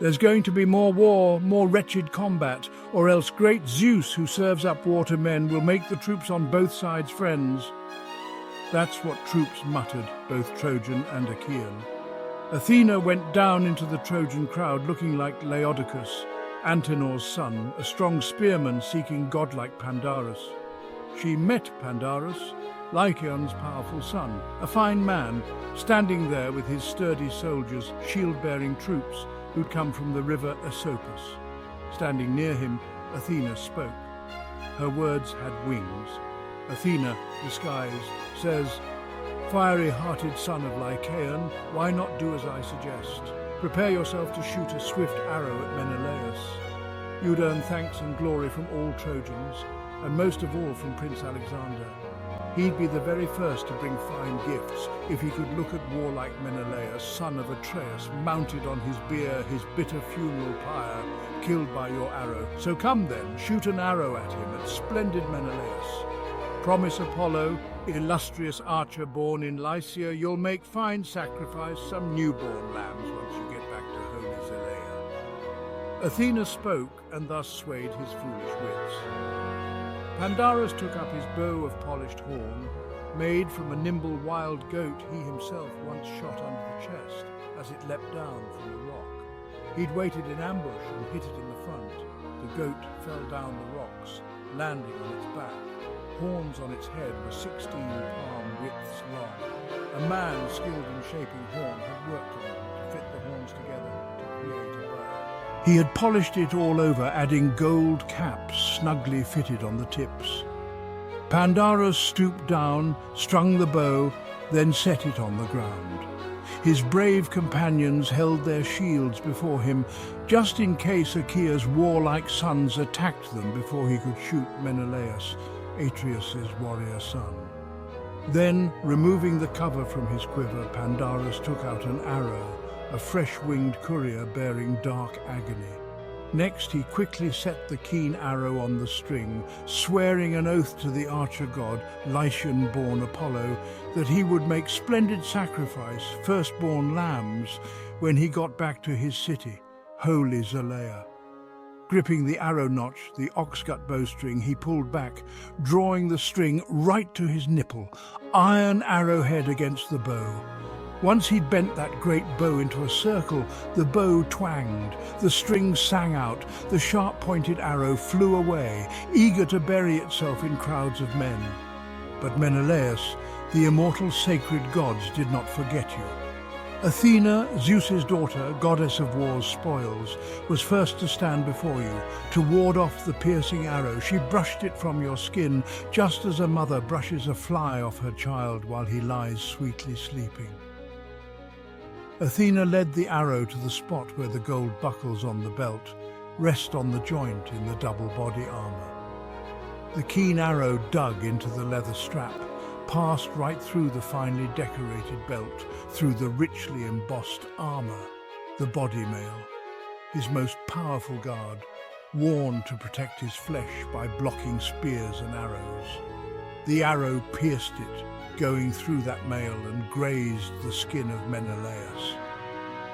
there's going to be more war, more wretched combat, or else great Zeus, who serves up war to men, will make the troops on both sides friends." That's what troops muttered, both Trojan and Achaean. Athena went down into the Trojan crowd looking like Laodocus, Antenor's son, a strong spearman seeking godlike Pandarus. She met Pandarus, Lycaon's powerful son, a fine man, standing there with his sturdy soldiers, shield-bearing troops who'd come from the river Asopus. Standing near him, Athena spoke. Her words had wings. Athena, disguised, says, "Fiery-hearted son of Lycaon, why not do as I suggest? Prepare yourself to shoot a swift arrow at Menelaus. You'd earn thanks and glory from all Trojans, and most of all from Prince Alexander. He'd be the very first to bring fine gifts if he could look at warlike Menelaus, son of Atreus, mounted on his bier, his bitter funeral pyre, killed by your arrow. So come then, shoot an arrow at him, at splendid Menelaus. Promise Apollo, illustrious archer born in Lycia, you'll make fine sacrifice, some newborn lambs once you get back to holy Zelea." Athena spoke, and thus swayed his foolish wits. Pandarus took up his bow of polished horn, made from a nimble wild goat he himself once shot under the chest as it leapt down from the rock. He'd waited in ambush and hit it in the front. The goat fell down the rocks, landing on its back. Horns on its head were 16 palm widths long. A man skilled in shaping horn had worked on them to fit the horns together to create a bow. He had polished it all over, adding gold caps snugly fitted on the tips. Pandarus stooped down, strung the bow, then set it on the ground. His brave companions held their shields before him, just in case Achaea's warlike sons attacked them before he could shoot Menelaus, Atreus's warrior son. Then, removing the cover from his quiver, Pandarus took out an arrow, a fresh-winged courier bearing dark agony. Next, he quickly set the keen arrow on the string, swearing an oath to the archer god, Lycian-born Apollo, that he would make splendid sacrifice, firstborn lambs, when he got back to his city, holy Zelea. Gripping the arrow notch, the oxgut bowstring, he pulled back, drawing the string right to his nipple, iron arrowhead against the bow. Once he'd bent that great bow into a circle, the bow twanged, the string sang out, the sharp-pointed arrow flew away, eager to bury itself in crowds of men. But Menelaus, the immortal sacred gods, did not forget you. Athena, Zeus's daughter, goddess of war's spoils, was first to stand before you, to ward off the piercing arrow. She brushed it from your skin, just as a mother brushes a fly off her child while he lies sweetly sleeping. Athena led the arrow to the spot where the gold buckles on the belt rest on the joint in the double body armor. The keen arrow dug into the leather strap, passed right through the finely decorated belt, through the richly embossed armor, the body mail, his most powerful guard, worn to protect his flesh by blocking spears and arrows. The arrow pierced it, going through that mail, and grazed the skin of Menelaus.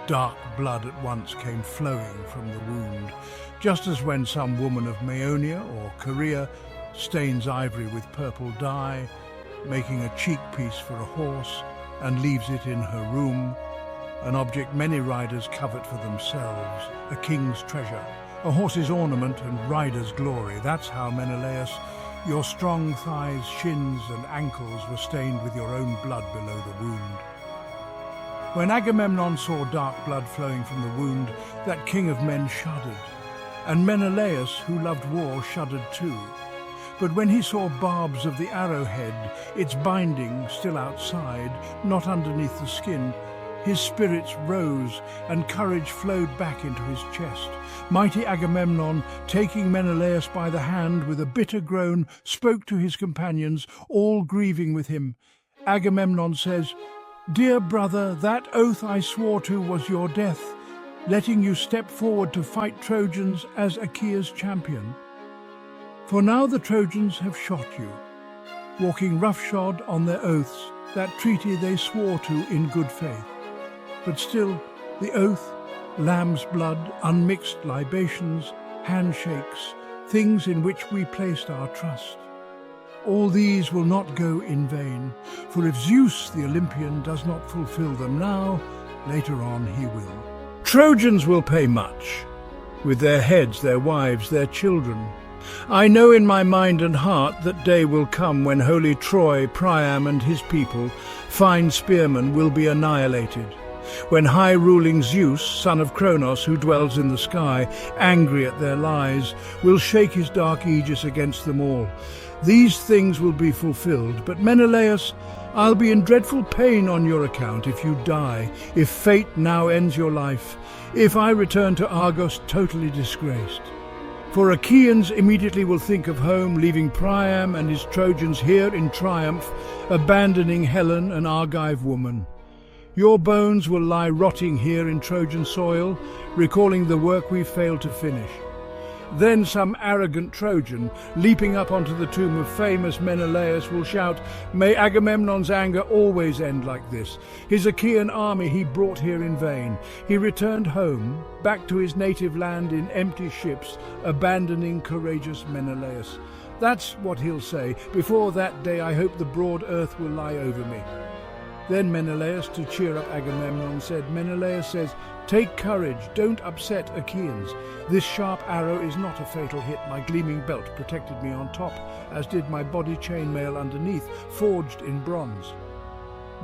Dark blood at once came flowing from the wound, just as when some woman of Maeonia or Caria stains ivory with purple dye, making a cheek piece for a horse, and leaves it in her room, an object many riders covet for themselves, a king's treasure, a horse's ornament and rider's glory. That's how, Menelaus, your strong thighs, shins and ankles were stained with your own blood below the wound. When Agamemnon saw dark blood flowing from the wound, that king of men shuddered, and Menelaus, who loved war, shuddered too. But when he saw barbs of the arrowhead, its binding still outside, not underneath the skin, His spirits rose and courage flowed back into his chest. Mighty Agamemnon, taking Menelaus by the hand with a bitter groan, spoke to his companions, all grieving with him. Agamemnon says, "Dear brother, that oath I swore to was your death, letting you step forward to fight Trojans as Achaea's champion. For now the Trojans have shot you, walking roughshod on their oaths, that treaty they swore to in good faith. But still, the oath, lamb's blood, unmixed libations, handshakes, things in which we placed our trust. All these will not go in vain, for if Zeus the Olympian does not fulfill them now, later on he will. Trojans will pay much, with their heads, their wives, their children. I know in my mind and heart that day will come when holy Troy, Priam and his people, fine spearmen, will be annihilated. When high-ruling Zeus, son of Kronos, who dwells in the sky, angry at their lies, will shake his dark aegis against them all. These things will be fulfilled, but Menelaus, I'll be in dreadful pain on your account if you die, if fate now ends your life, if I return to Argos totally disgraced. For Achaeans immediately will think of home, leaving Priam and his Trojans here in triumph, abandoning Helen, an Argive woman. Your bones will lie rotting here in Trojan soil, recalling the work we failed to finish. Then some arrogant Trojan, leaping up onto the tomb of famous Menelaus, will shout, "May Agamemnon's anger always end like this. His Achaean army he brought here in vain. He returned home, back to his native land in empty ships, abandoning courageous Menelaus." That's what he'll say. Before that day I hope the broad earth will lie over me. Then Menelaus, to cheer up Agamemnon, said, Menelaus says, "Take courage, don't upset Achaeans. This sharp arrow is not a fatal hit. My gleaming belt protected me on top, as did my body chainmail underneath, forged in bronze."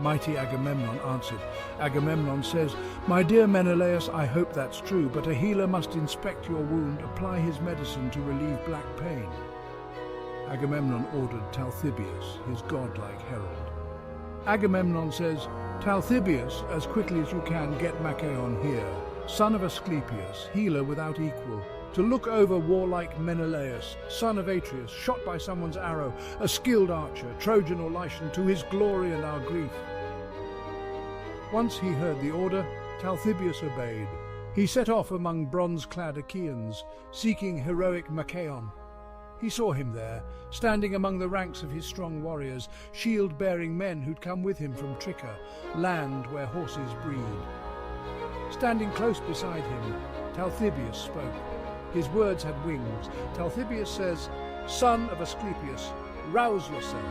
Mighty Agamemnon answered. Agamemnon says, "My dear Menelaus, I hope that's true, but a healer must inspect your wound, apply his medicine to relieve black pain." Agamemnon ordered Talthybius, his godlike herald. Agamemnon says, "Talthybius, as quickly as you can, get Machaon here, son of Asclepius, healer without equal, to look over warlike Menelaus, son of Atreus, shot by someone's arrow, a skilled archer, Trojan or Lycian, to his glory and our grief." Once he heard the order, Talthybius obeyed. He set off among bronze-clad Achaeans, seeking heroic Machaon. He saw him there, standing among the ranks of his strong warriors, shield-bearing men who'd come with him from Tricca, land where horses breed. Standing close beside him, Talthybius spoke. His words had wings. Talthybius says, "Son of Asclepius, rouse yourself,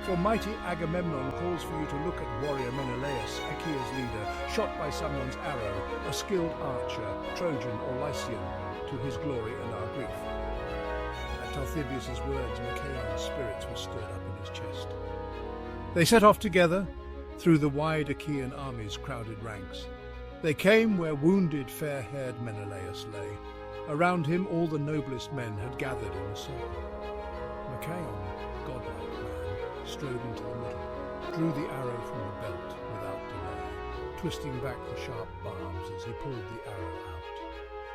for mighty Agamemnon calls for you to look at warrior Menelaus, Achaea's leader, shot by someone's arrow, a skilled archer, Trojan or Lycian, to his glory and our grief." Talthybius' words, Machaon's spirits were stirred up in his chest. They set off together through the wide Achaean army's crowded ranks. They came where wounded, fair-haired Menelaus lay. Around him all the noblest men had gathered in a circle. Machaon, godlike man, strode into the middle, drew the arrow from the belt without delay, twisting back the sharp barbs as he pulled the arrow out.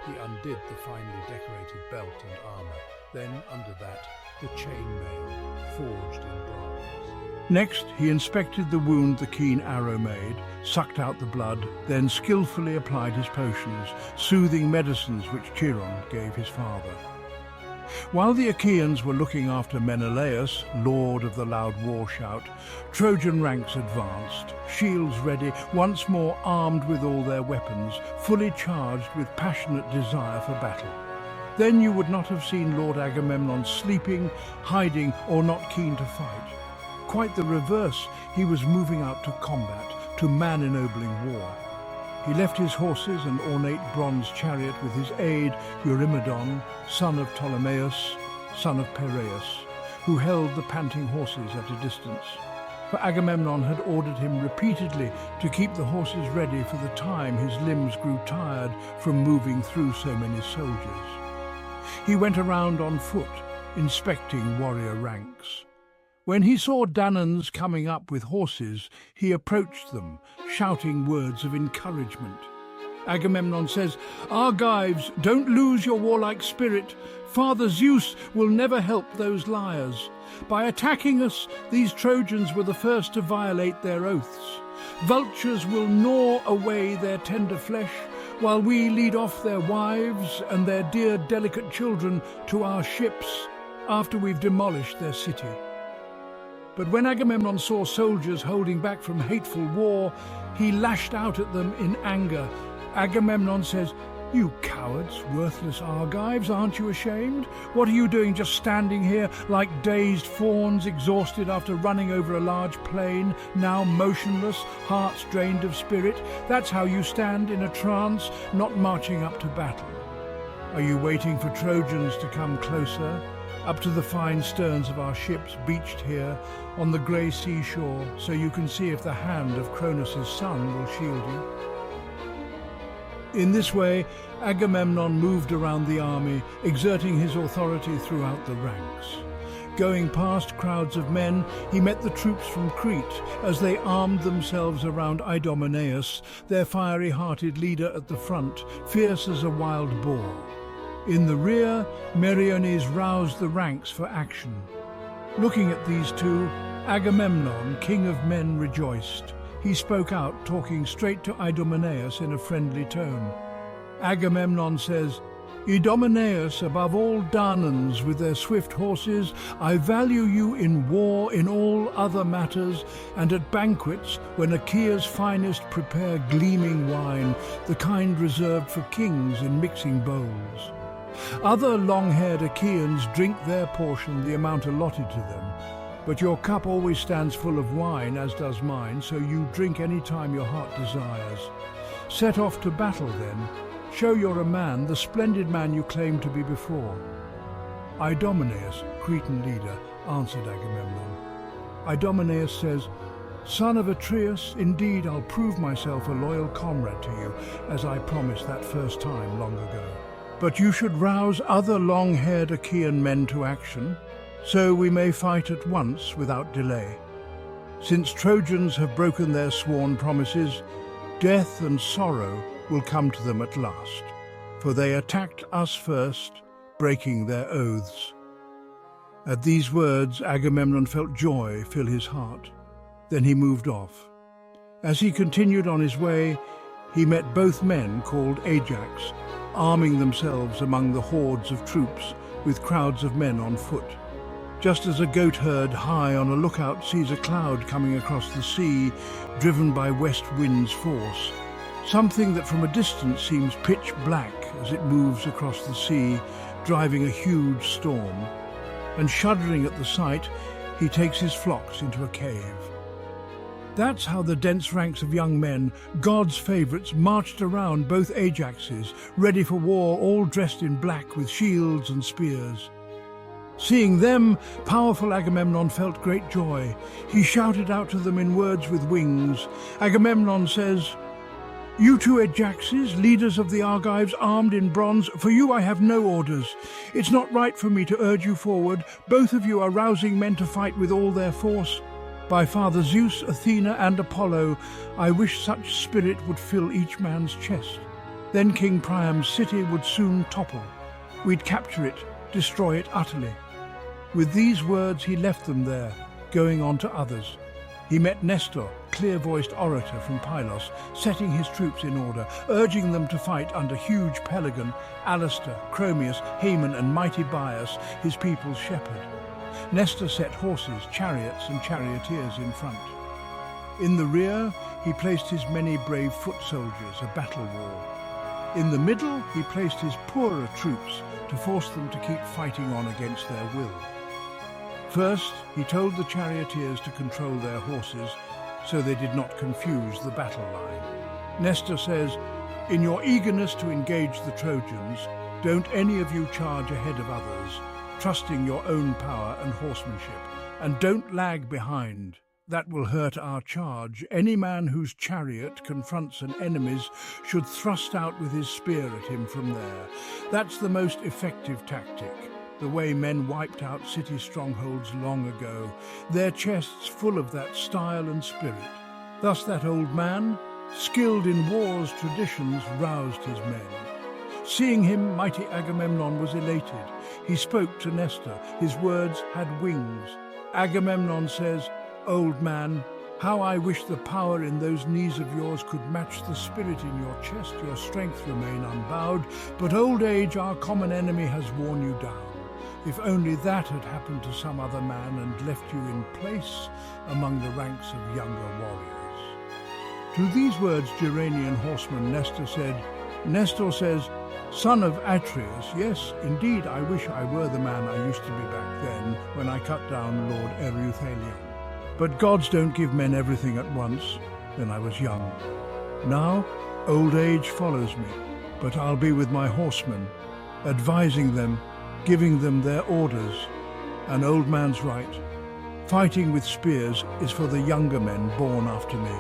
He undid the finely decorated belt and armor. Then, under that, the chainmail, forged in bronze. Next, he inspected the wound the keen arrow made, sucked out the blood, then skillfully applied his potions, soothing medicines which Chiron gave his father. While the Achaeans were looking after Menelaus, lord of the loud war shout, Trojan ranks advanced, shields ready, once more armed with all their weapons, fully charged with passionate desire for battle. Then you would not have seen Lord Agamemnon sleeping, hiding, or not keen to fight. Quite the reverse, he was moving out to combat, to man-ennobling war. He left his horses and ornate bronze chariot with his aide, Eurymedon, son of Ptolemaeus, son of Piraeus, who held the panting horses at a distance. For Agamemnon had ordered him repeatedly to keep the horses ready for the time his limbs grew tired from moving through so many soldiers. He went around on foot, inspecting warrior ranks. When he saw Danaans coming up with horses, he approached them, shouting words of encouragement. Agamemnon says, "Argives, don't lose your warlike spirit. Father Zeus will never help those liars. By attacking us, these Trojans were the first to violate their oaths. Vultures will gnaw away their tender flesh, while we lead off their wives and their dear delicate children to our ships after we've demolished their city." But when Agamemnon saw soldiers holding back from hateful war, he lashed out at them in anger. Agamemnon says, "You cowards, worthless Argives, aren't you ashamed? What are you doing just standing here like dazed fawns, exhausted after running over a large plain, now motionless, hearts drained of spirit? That's how you stand in a trance, not marching up to battle. Are you waiting for Trojans to come closer, up to the fine sterns of our ships beached here on the grey seashore, so you can see if the hand of Cronus' son will shield you?" In this way, Agamemnon moved around the army, exerting his authority throughout the ranks. Going past crowds of men, he met the troops from Crete as they armed themselves around Idomeneus, their fiery-hearted leader at the front, fierce as a wild boar. In the rear, Meriones roused the ranks for action. Looking at these two, Agamemnon, king of men, rejoiced. He spoke out, talking straight to Idomeneus in a friendly tone. Agamemnon says, "Idomeneus, above all Danaans with their swift horses, I value you in war, in all other matters, and at banquets, when Achaea's finest prepare gleaming wine, the kind reserved for kings in mixing bowls. Other long-haired Achaeans drink their portion, the amount allotted to them. But your cup always stands full of wine, as does mine, so you drink any time your heart desires. Set off to battle, then. Show you're a man, the splendid man you claimed to be before." Idomeneus, Cretan leader, answered Agamemnon. Idomeneus says, "Son of Atreus, indeed I'll prove myself a loyal comrade to you, as I promised that first time long ago. But you should rouse other long-haired Achaean men to action, so we may fight at once without delay. Since Trojans have broken their sworn promises, death and sorrow will come to them at last, for they attacked us first, breaking their oaths." At these words, Agamemnon felt joy fill his heart. Then he moved off. As he continued on his way, he met both men called Ajax, arming themselves among the hordes of troops, with crowds of men on foot. Just as a goat herd high on a lookout sees a cloud coming across the sea, driven by west wind's force, something that from a distance seems pitch black as it moves across the sea, driving a huge storm. And shuddering at the sight, he takes his flocks into a cave. That's how the dense ranks of young men, God's favourites, marched around both Ajaxes, ready for war, all dressed in black with shields and spears. Seeing them, powerful Agamemnon felt great joy. He shouted out to them in words with wings. Agamemnon says, "You two Ajaxes, leaders of the Argives armed in bronze, for you I have no orders. It's not right for me to urge you forward. Both of you are rousing men to fight with all their force. By Father Zeus, Athena and Apollo, I wish such spirit would fill each man's chest. Then King Priam's city would soon topple. We'd capture it, destroy it utterly." With these words he left them there, going on to others. He met Nestor, clear-voiced orator from Pylos, setting his troops in order, urging them to fight under huge Pelagon, Alastor, Chromius, Haemon and mighty Bias, his people's shepherd. Nestor set horses, chariots and charioteers in front. In the rear, he placed his many brave foot soldiers, a battle wall. In the middle, he placed his poorer troops to force them to keep fighting on against their will. First, he told the charioteers to control their horses so they did not confuse the battle line. Nestor says, "In your eagerness to engage the Trojans, don't any of you charge ahead of others, trusting your own power and horsemanship, and don't lag behind. That will hurt our charge. Any man whose chariot confronts an enemy's should thrust out with his spear at him from there. That's the most effective tactic. the way men wiped out city strongholds long ago, their chests full of that style and spirit. Thus that old man, skilled in war's traditions, roused his men. Seeing him, mighty Agamemnon was elated. He spoke to Nestor. His words had wings. Agamemnon says, "Old man, how I wish the power in those knees of yours could match the spirit in your chest. Your strength remain unbowed, but old age, our common enemy, has worn you down. If only that had happened to some other man and left you in place among the ranks of younger warriors." To these words, Gerenian horseman Nestor says, "Son of Atreus, yes, indeed, I wish I were the man I used to be back then, when I cut down Lord Ereuthalion. But gods don't give men everything at once. Then I was young. Now, old age follows me, but I'll be with my horsemen, advising them, giving them their orders. An old man's right. Fighting with spears is for the younger men born after me,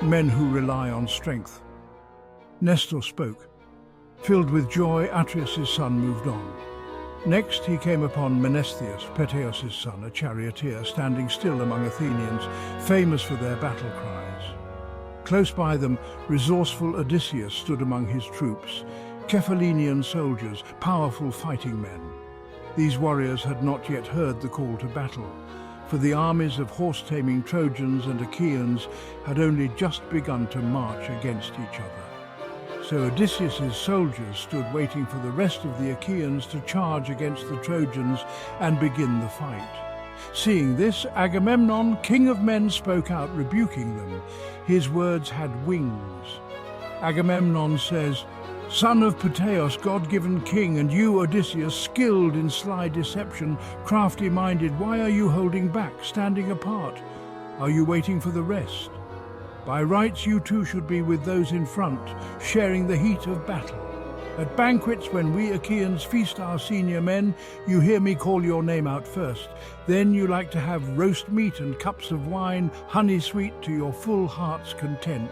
men who rely on strength." Nestor spoke. Filled with joy, Atreus' son moved on. Next he came upon Menestheus, Peteos' son, a charioteer, standing still among Athenians, famous for their battle cries. Close by them, resourceful Odysseus stood among his troops, Cephalenian soldiers, powerful fighting men. These warriors had not yet heard the call to battle, for the armies of horse-taming Trojans and Achaeans had only just begun to march against each other. So Odysseus' soldiers stood waiting for the rest of the Achaeans to charge against the Trojans and begin the fight. Seeing this, Agamemnon, king of men, spoke out, rebuking them. His words had wings. Agamemnon says, "Son of Peteos, god-given king, and you, Odysseus, skilled in sly deception, crafty-minded, why are you holding back, standing apart? Are you waiting for the rest? By rights you too should be with those in front, sharing the heat of battle. At banquets when we Achaeans feast our senior men, you hear me call your name out first. Then you like to have roast meat and cups of wine, honey sweet to your full heart's content.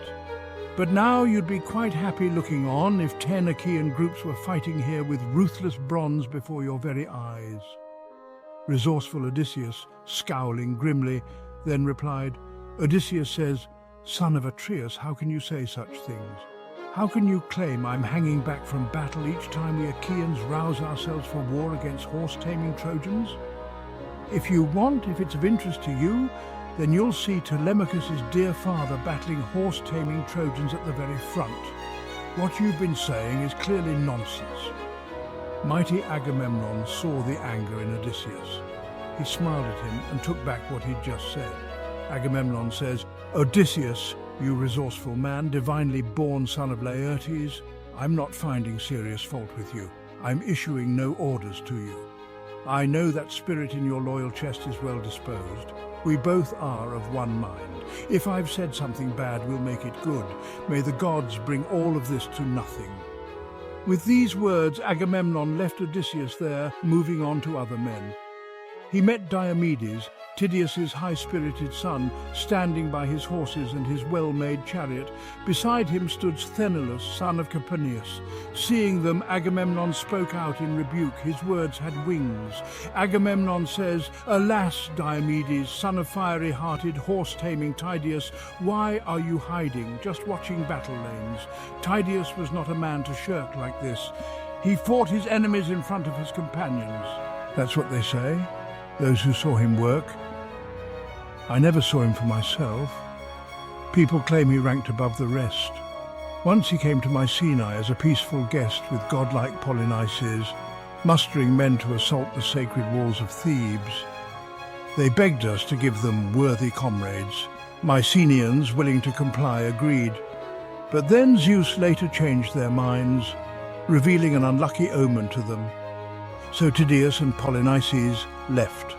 But now you'd be quite happy looking on if 10 Achaean groups were fighting here with ruthless bronze before your very eyes." Resourceful Odysseus, scowling grimly, then replied, Odysseus says, "Son of Atreus, how can you say such things? How can you claim I'm hanging back from battle each time we Achaeans rouse ourselves for war against horse-taming Trojans? If it's of interest to you, then you'll see Telemachus' dear father battling horse-taming Trojans at the very front. What you've been saying is clearly nonsense." Mighty Agamemnon saw the anger in Odysseus. He smiled at him and took back what he'd just said. Agamemnon says, "Odysseus, you resourceful man, divinely born son of Laertes, I'm not finding serious fault with you. I'm issuing no orders to you. I know that spirit in your loyal chest is well disposed. We both are of one mind. If I've said something bad, we'll make it good. May the gods bring all of this to nothing." With these words, Agamemnon left Odysseus there, moving on to other men. He met Diomedes, Tydeus' high-spirited son, standing by his horses and his well-made chariot. Beside him stood Sthenelus, son of Capaneus. Seeing them, Agamemnon spoke out in rebuke. His words had wings. Agamemnon says, "Alas, Diomedes, son of fiery-hearted, horse-taming Tydeus, why are you hiding, just watching battle lanes? Tydeus was not a man to shirk like this. He fought his enemies in front of his companions." That's what they say, those who saw him work. I never saw him for myself. People claim he ranked above the rest. Once he came to Mycenae as a peaceful guest with godlike Polynices, mustering men to assault the sacred walls of Thebes. They begged us to give them worthy comrades. Mycenaeans, willing to comply, agreed. But then Zeus later changed their minds, revealing an unlucky omen to them. So Tydeus and Polynices left.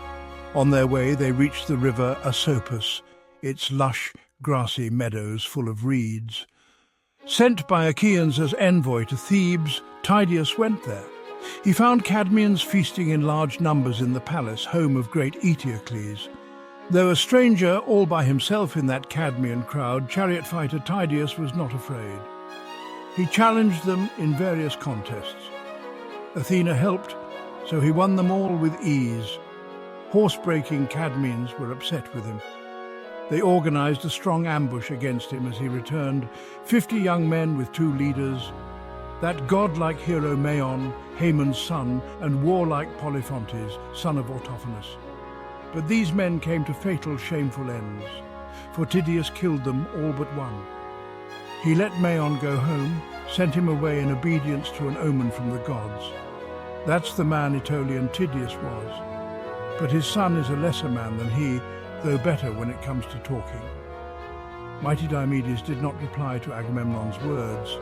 On their way they reached the river Asopus, its lush, grassy meadows full of reeds. Sent by Achaeans as envoy to Thebes, Tydeus went there. He found Cadmeans feasting in large numbers in the palace, home of great Eteocles. Though a stranger all by himself in that Cadmean crowd, chariot fighter Tydeus was not afraid. He challenged them in various contests. Athena helped, so he won them all with ease. Horse-breaking Cadmeans were upset with him. They organized a strong ambush against him as he returned, 50 young men with 2 leaders, that godlike hero Maon, Haemon's son, and warlike Polyphontes, son of Autophonus. But these men came to fatal, shameful ends, for Tydeus killed them all but one. He let Maon go home, sent him away in obedience to an omen from the gods. That's the man Aetolian Tydeus was. But his son is a lesser man than he, though better when it comes to talking. Mighty Diomedes did not reply to Agamemnon's words,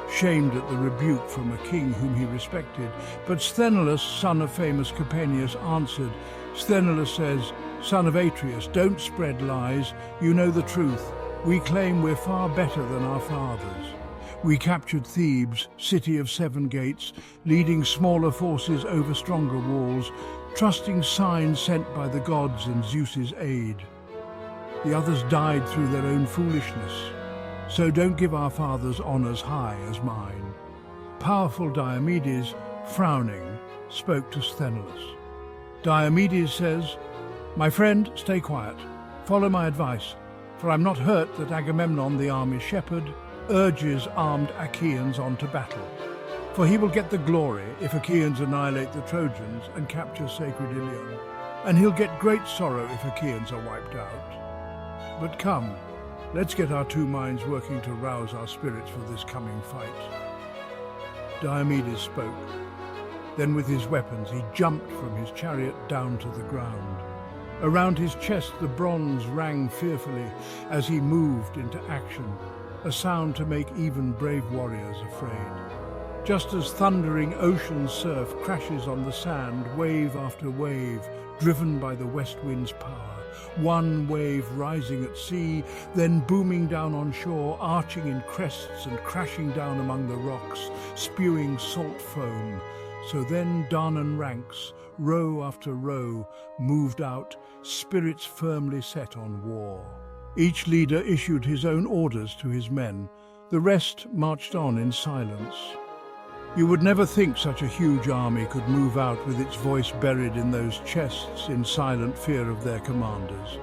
shamed at the rebuke from a king whom he respected. But Sthenelus, son of famous Capaneus, answered. Sthenelus says, "Son of Atreus, don't spread lies. You know the truth. We claim we're far better than our fathers. We captured Thebes, city of 7 gates, leading smaller forces over stronger walls, trusting signs sent by the gods and Zeus's aid. The others died through their own foolishness, so don't give our fathers honors high as mine." Powerful Diomedes, frowning, spoke to Sthenelus. Diomedes says, "My friend, stay quiet. Follow my advice, for I'm not hurt that Agamemnon, the army's shepherd, urges armed Achaeans on to battle. For he will get the glory if Achaeans annihilate the Trojans and capture sacred Iliad, and he'll get great sorrow if Achaeans are wiped out. But come, let's get our 2 minds working to rouse our spirits for this coming fight." Diomedes spoke. Then with his weapons he jumped from his chariot down to the ground. Around his chest the bronze rang fearfully as he moved into action, a sound to make even brave warriors afraid. Just as thundering ocean surf crashes on the sand, wave after wave, driven by the west wind's power, one wave rising at sea, then booming down on shore, arching in crests and crashing down among the rocks, spewing salt foam. So then Danaan ranks, row after row, moved out, spirits firmly set on war. Each leader issued his own orders to his men. The rest marched on in silence. You would never think such a huge army could move out with its voice buried in those chests in silent fear of their commanders.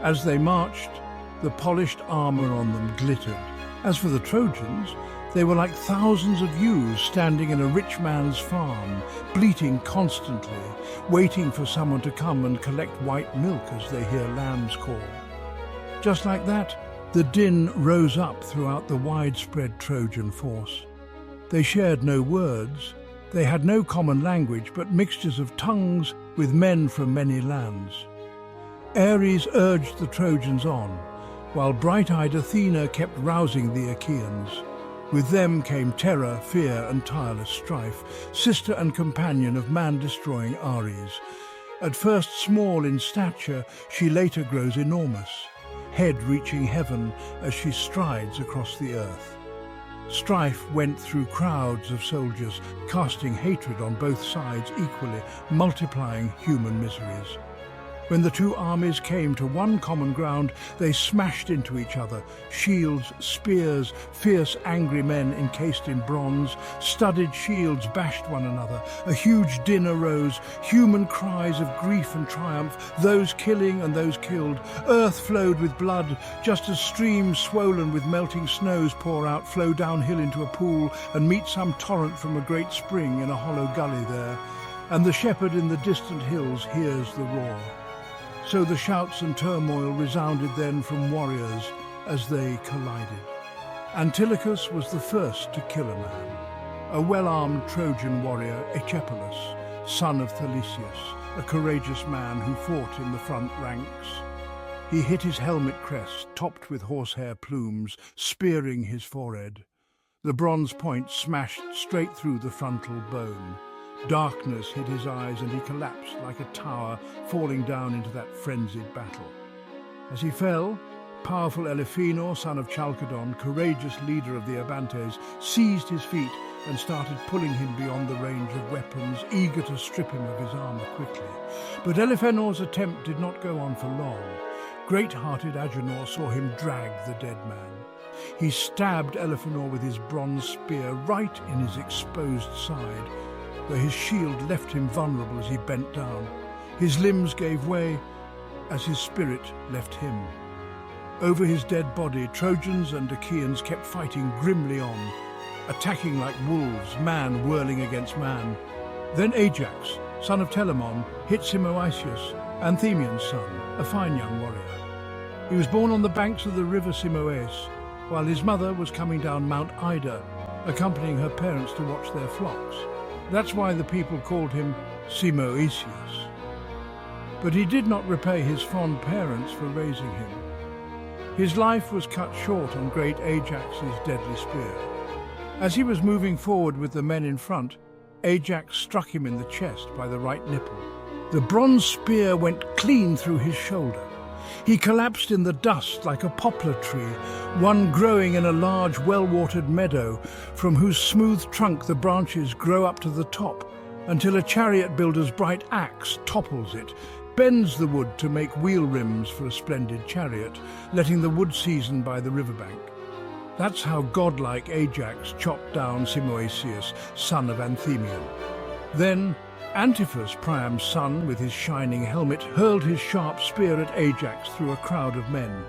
As they marched, the polished armor on them glittered. As for the Trojans, they were like thousands of ewes standing in a rich man's farm, bleating constantly, waiting for someone to come and collect white milk as they hear lambs call. Just like that, the din rose up throughout the widespread Trojan force. They shared no words, they had no common language, but mixtures of tongues with men from many lands. Ares urged the Trojans on, while bright-eyed Athena kept rousing the Achaeans. With them came terror, fear, and tireless strife, sister and companion of man-destroying Ares. At first small in stature, she later grows enormous, head reaching heaven as she strides across the earth. Strife went through crowds of soldiers, casting hatred on both sides equally, multiplying human miseries. When the 2 armies came to one common ground, they smashed into each other. Shields, spears, fierce, angry men encased in bronze, studded shields bashed one another. A huge din arose, human cries of grief and triumph, those killing and those killed. Earth flowed with blood, just as streams swollen with melting snows pour out, flow downhill into a pool, and meet some torrent from a great spring in a hollow gully there. And the shepherd in the distant hills hears the roar. So the shouts and turmoil resounded then from warriors as they collided. Antilochus was the first to kill a man. A well-armed Trojan warrior, Echepolus, son of Thalesius, a courageous man who fought in the front ranks. He hit his helmet crest, topped with horsehair plumes, spearing his forehead. The bronze point smashed straight through the frontal bone. Darkness hid his eyes and he collapsed like a tower, falling down into that frenzied battle. As he fell, powerful Elephenor, son of Chalcedon, courageous leader of the Abantes, seized his feet and started pulling him beyond the range of weapons, eager to strip him of his armor quickly. But Elephenor's attempt did not go on for long. Great-hearted Agenor saw him drag the dead man. He stabbed Elephenor with his bronze spear right in his exposed side. though his shield left him vulnerable as he bent down. His limbs gave way as his spirit left him. Over his dead body, Trojans and Achaeans kept fighting grimly on, attacking like wolves, man whirling against man. Then Ajax, son of Telamon, hit Simoeisius, Anthemian's son, a fine young warrior. He was born on the banks of the river Simoeis, while his mother was coming down Mount Ida, accompanying her parents to watch their flocks. That's why the people called him Simoeisius. But he did not repay his fond parents for raising him. His life was cut short on great Ajax's deadly spear. As he was moving forward with the men in front, Ajax struck him in the chest by the right nipple. The bronze spear went clean through his shoulder. He collapsed in the dust like a poplar tree, one growing in a large, well-watered meadow, from whose smooth trunk the branches grow up to the top, until a chariot builder's bright axe topples it, bends the wood to make wheel rims for a splendid chariot, letting the wood season by the riverbank. That's how godlike Ajax chopped down Simoeisius, son of Anthemion. Then Antiphus, Priam's son, with his shining helmet, hurled his sharp spear at Ajax through a crowd of men.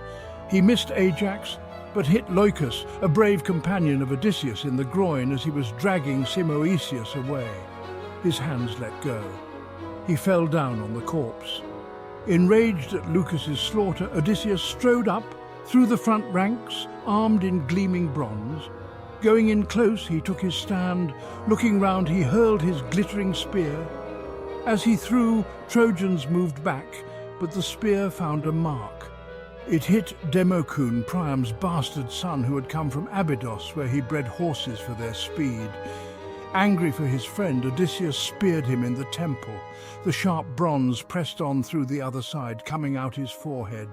He missed Ajax, but hit Leucus, a brave companion of Odysseus, in the groin as he was dragging Simoeisius away. His hands let go. He fell down on the corpse. Enraged at Leucus's slaughter, Odysseus strode up through the front ranks, armed in gleaming bronze. Going in close, he took his stand. Looking round, he hurled his glittering spear. As he threw, Trojans moved back, but the spear found a mark. It hit Democune, Priam's bastard son, who had come from Abydos, where he bred horses for their speed. Angry for his friend, Odysseus speared him in the temple. The sharp bronze pressed on through the other side, coming out his forehead.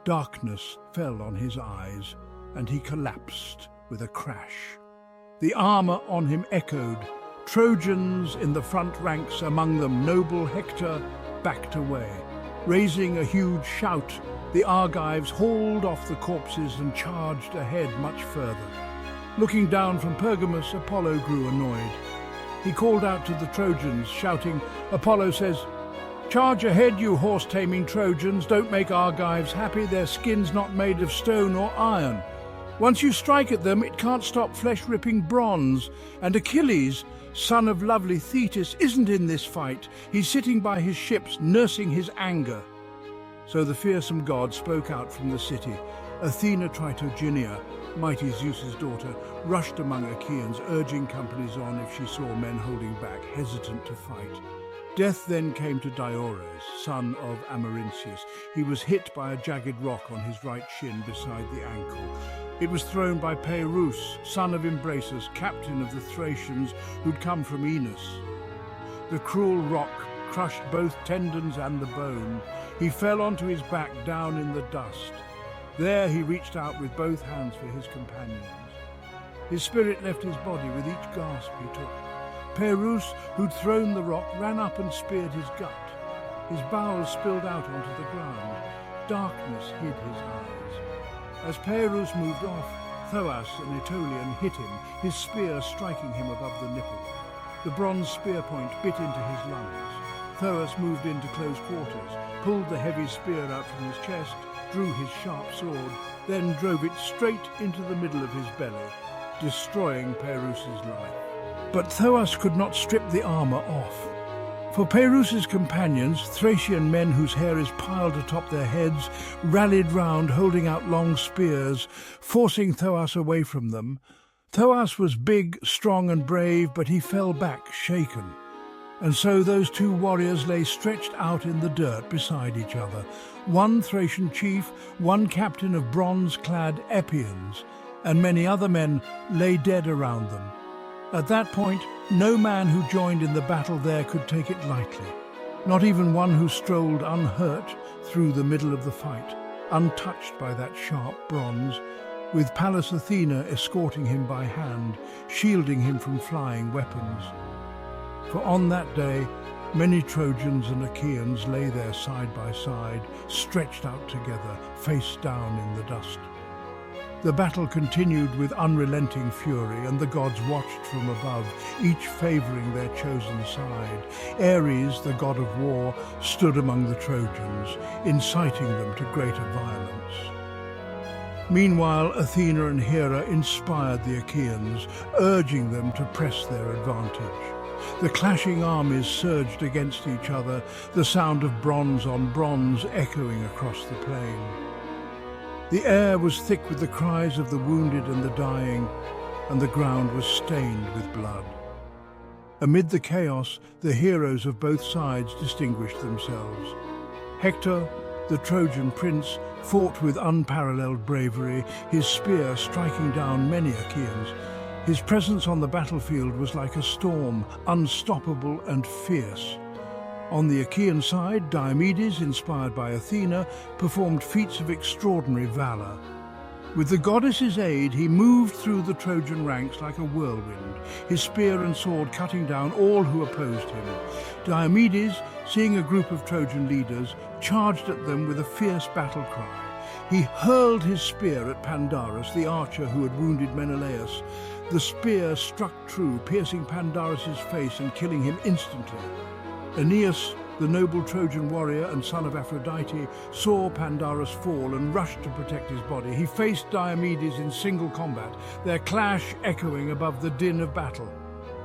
Darkness fell on his eyes, and he collapsed with a crash. The armor on him echoed. Trojans in the front ranks, among them noble Hector, backed away. Raising a huge shout, the Argives hauled off the corpses and charged ahead much further. Looking down from Pergamus, Apollo grew annoyed. He called out to the Trojans, shouting, "Apollo says, 'Charge ahead, you horse-taming Trojans. Don't make Argives happy. Their skin's not made of stone or iron. Once you strike at them, it can't stop flesh-ripping bronze. And Achilles, son of lovely Thetis, isn't in this fight. He's sitting by his ships, nursing his anger.'" So the fearsome god spoke out from the city. Athena Tritogeneia, mighty Zeus's daughter, rushed among Achaeans, urging companies on if she saw men holding back, hesitant to fight. Death then came to Diores, son of Amarynceus. He was hit by a jagged rock on his right shin beside the ankle. It was thrown by Perseus, son of Imbrasus, captain of the Thracians who'd come from Enos. The cruel rock crushed both tendons and the bone. He fell onto his back down in the dust. There he reached out with both hands for his companions. His spirit left his body with each gasp he took. Perseus, who'd thrown the rock, ran up and speared his gut. His bowels spilled out onto the ground. Darkness hid his eyes. As Perseus moved off, Thoas, an Aetolian, hit him, his spear striking him above the nipple. The bronze spear point bit into his lungs. Thoas moved into close quarters, pulled the heavy spear out from his chest, drew his sharp sword, then drove it straight into the middle of his belly, destroying Perseus's life. But Thoas could not strip the armor off. For Perseus's companions, Thracian men whose hair is piled atop their heads, rallied round, holding out long spears, forcing Thoas away from them. Thoas was big, strong and brave, but he fell back, shaken. And so those two warriors lay stretched out in the dirt beside each other, one Thracian chief, one captain of bronze-clad Epeans, and many other men lay dead around them. At that point, no man who joined in the battle there could take it lightly, not even one who strolled unhurt through the middle of the fight, untouched by that sharp bronze, with Pallas Athena escorting him by hand, shielding him from flying weapons. For on that day, many Trojans and Achaeans lay there side by side, stretched out together, face down in the dust. The battle continued with unrelenting fury, and the gods watched from above, each favoring their chosen side. Ares, the god of war, stood among the Trojans, inciting them to greater violence. Meanwhile, Athena and Hera inspired the Achaeans, urging them to press their advantage. The clashing armies surged against each other, the sound of bronze on bronze echoing across the plain. The air was thick with the cries of the wounded and the dying, and the ground was stained with blood. Amid the chaos, the heroes of both sides distinguished themselves. Hector, the Trojan prince, fought with unparalleled bravery, his spear striking down many Achaeans. His presence on the battlefield was like a storm, unstoppable and fierce. On the Achaean side, Diomedes, inspired by Athena, performed feats of extraordinary valor. With the goddess's aid, he moved through the Trojan ranks like a whirlwind, his spear and sword cutting down all who opposed him. Diomedes, seeing a group of Trojan leaders, charged at them with a fierce battle cry. He hurled his spear at Pandarus, the archer who had wounded Menelaus. The spear struck true, piercing Pandarus's face and killing him instantly. Aeneas, the noble Trojan warrior and son of Aphrodite, saw Pandarus fall and rushed to protect his body. He faced Diomedes in single combat, their clash echoing above the din of battle.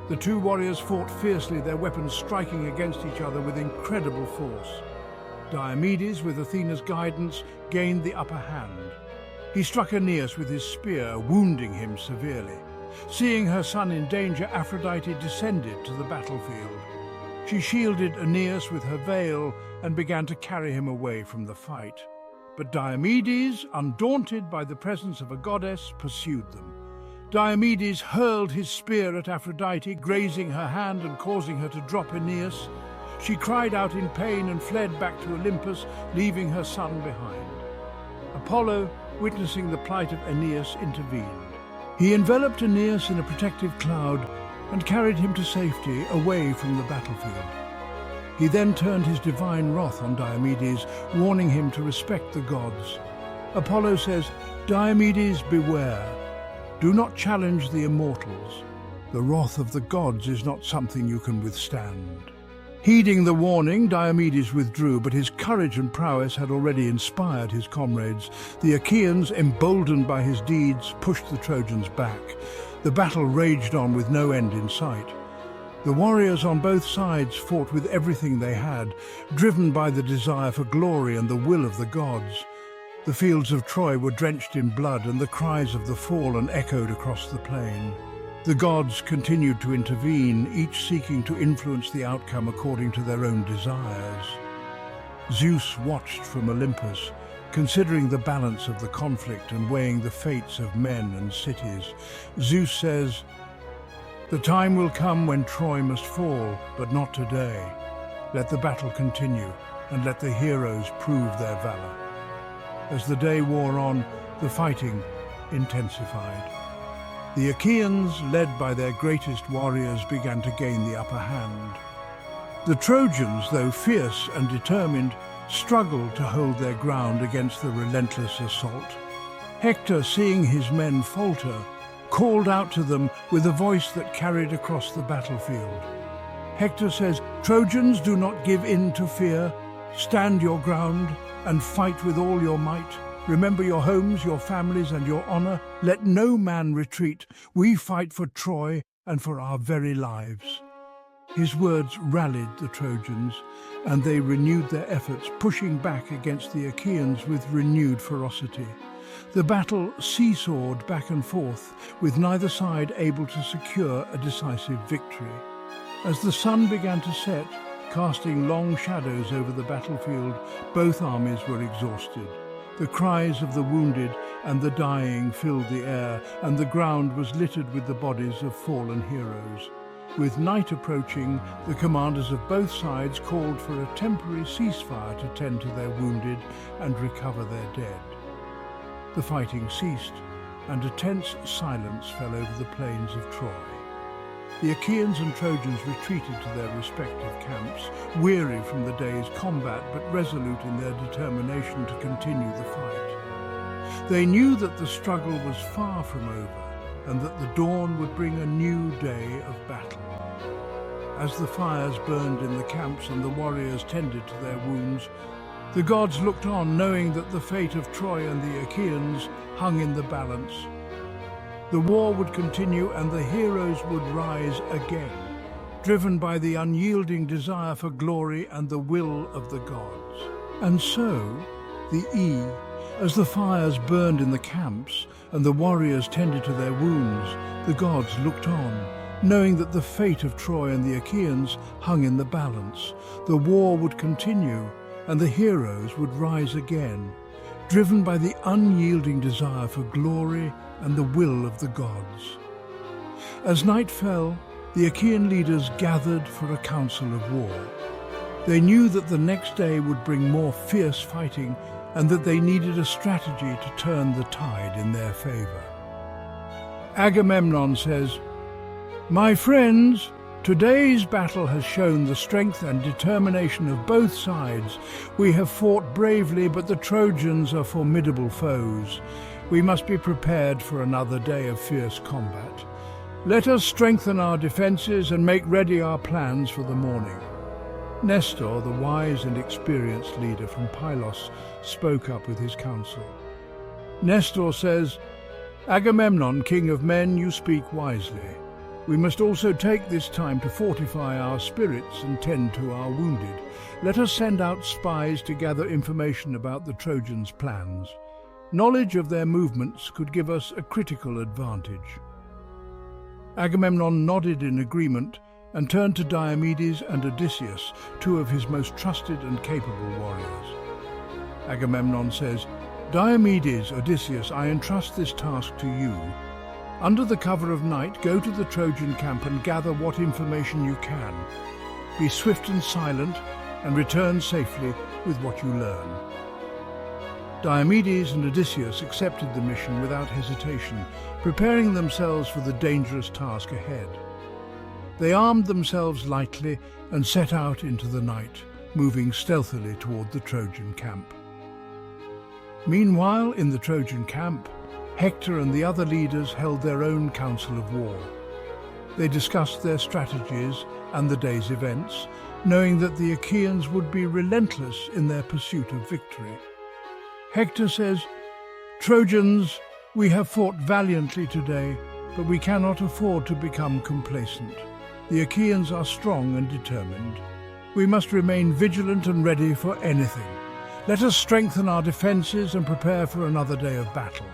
The two warriors fought fiercely, their weapons striking against each other with incredible force. Diomedes, with Athena's guidance, gained the upper hand. He struck Aeneas with his spear, wounding him severely. Seeing her son in danger, Aphrodite descended to the battlefield. She shielded Aeneas with her veil and began to carry him away from the fight. But Diomedes, undaunted by the presence of a goddess, pursued them. Diomedes hurled his spear at Aphrodite, grazing her hand and causing her to drop Aeneas. She cried out in pain and fled back to Olympus, leaving her son behind. Apollo, witnessing the plight of Aeneas, intervened. He enveloped Aeneas in a protective cloud and carried him to safety away from the battlefield. He then turned his divine wrath on Diomedes, warning him to respect the gods. Apollo says, "Diomedes, beware. Do not challenge the immortals. The wrath of the gods is not something you can withstand." Heeding the warning, Diomedes withdrew, but his courage and prowess had already inspired his comrades. The Achaeans, emboldened by his deeds, pushed the Trojans back. The battle raged on with no end in sight. The warriors on both sides fought with everything they had, driven by the desire for glory and the will of the gods. The fields of Troy were drenched in blood, and the cries of the fallen echoed across the plain. The gods continued to intervene, each seeking to influence the outcome according to their own desires. Zeus watched from Olympus, considering the balance of the conflict and weighing the fates of men and cities. Zeus says, "The time will come when Troy must fall, but not today. Let the battle continue, and let the heroes prove their valor." As the day wore on, the fighting intensified. The Achaeans, led by their greatest warriors, began to gain the upper hand. The Trojans, though fierce and determined, struggled to hold their ground against the relentless assault. Hector, seeing his men falter, called out to them with a voice that carried across the battlefield. Hector says, "Trojans, do not give in to fear. Stand your ground and fight with all your might. Remember your homes, your families, and your honor. Let no man retreat. We fight for Troy and for our very lives." His words rallied the Trojans, and they renewed their efforts, pushing back against the Achaeans with renewed ferocity. The battle seesawed back and forth, with neither side able to secure a decisive victory. As the sun began to set, casting long shadows over the battlefield, both armies were exhausted. The cries of the wounded and the dying filled the air, and the ground was littered with the bodies of fallen heroes. With night approaching, the commanders of both sides called for a temporary ceasefire to tend to their wounded and recover their dead. The fighting ceased, and a tense silence fell over the plains of Troy. The Achaeans and Trojans retreated to their respective camps, weary from the day's combat but resolute in their determination to continue the fight. They knew that the struggle was far from over, and that the dawn would bring a new day of battle. As the fires burned in the camps and the warriors tended to their wounds, the gods looked on, knowing that the fate of Troy and the Achaeans hung in the balance. The war would continue and the heroes would rise again, driven by the unyielding desire for glory and the will of the gods. And so, as the fires burned in the camps and the warriors tended to their wounds, the gods looked on, knowing that the fate of Troy and the Achaeans hung in the balance. The war would continue and the heroes would rise again, driven by the unyielding desire for glory and the will of the gods. As night fell, the Achaean leaders gathered for a council of war. They knew that the next day would bring more fierce fighting and that they needed a strategy to turn the tide in their favor. Agamemnon says, "My friends, today's battle has shown the strength and determination of both sides. We have fought bravely, but the Trojans are formidable foes. We must be prepared for another day of fierce combat. Let us strengthen our defenses and make ready our plans for the morning." Nestor, the wise and experienced leader from Pylos, spoke up with his counsel. Nestor says, "Agamemnon, king of men, you speak wisely. We must also take this time to fortify our spirits and tend to our wounded. Let us send out spies to gather information about the Trojans' plans. Knowledge of their movements could give us a critical advantage." Agamemnon nodded in agreement and turned to Diomedes and Odysseus, two of his most trusted and capable warriors. Agamemnon says, "Diomedes, Odysseus, I entrust this task to you. Under the cover of night, go to the Trojan camp and gather what information you can. Be swift and silent, and return safely with what you learn." Diomedes and Odysseus accepted the mission without hesitation, preparing themselves for the dangerous task ahead. They armed themselves lightly and set out into the night, moving stealthily toward the Trojan camp. Meanwhile, in the Trojan camp, Hector and the other leaders held their own council of war. They discussed their strategies and the day's events, knowing that the Achaeans would be relentless in their pursuit of victory. Hector says, "Trojans, we have fought valiantly today, but we cannot afford to become complacent. The Achaeans are strong and determined. We must remain vigilant and ready for anything. Let us strengthen our defenses and prepare for another day of battle."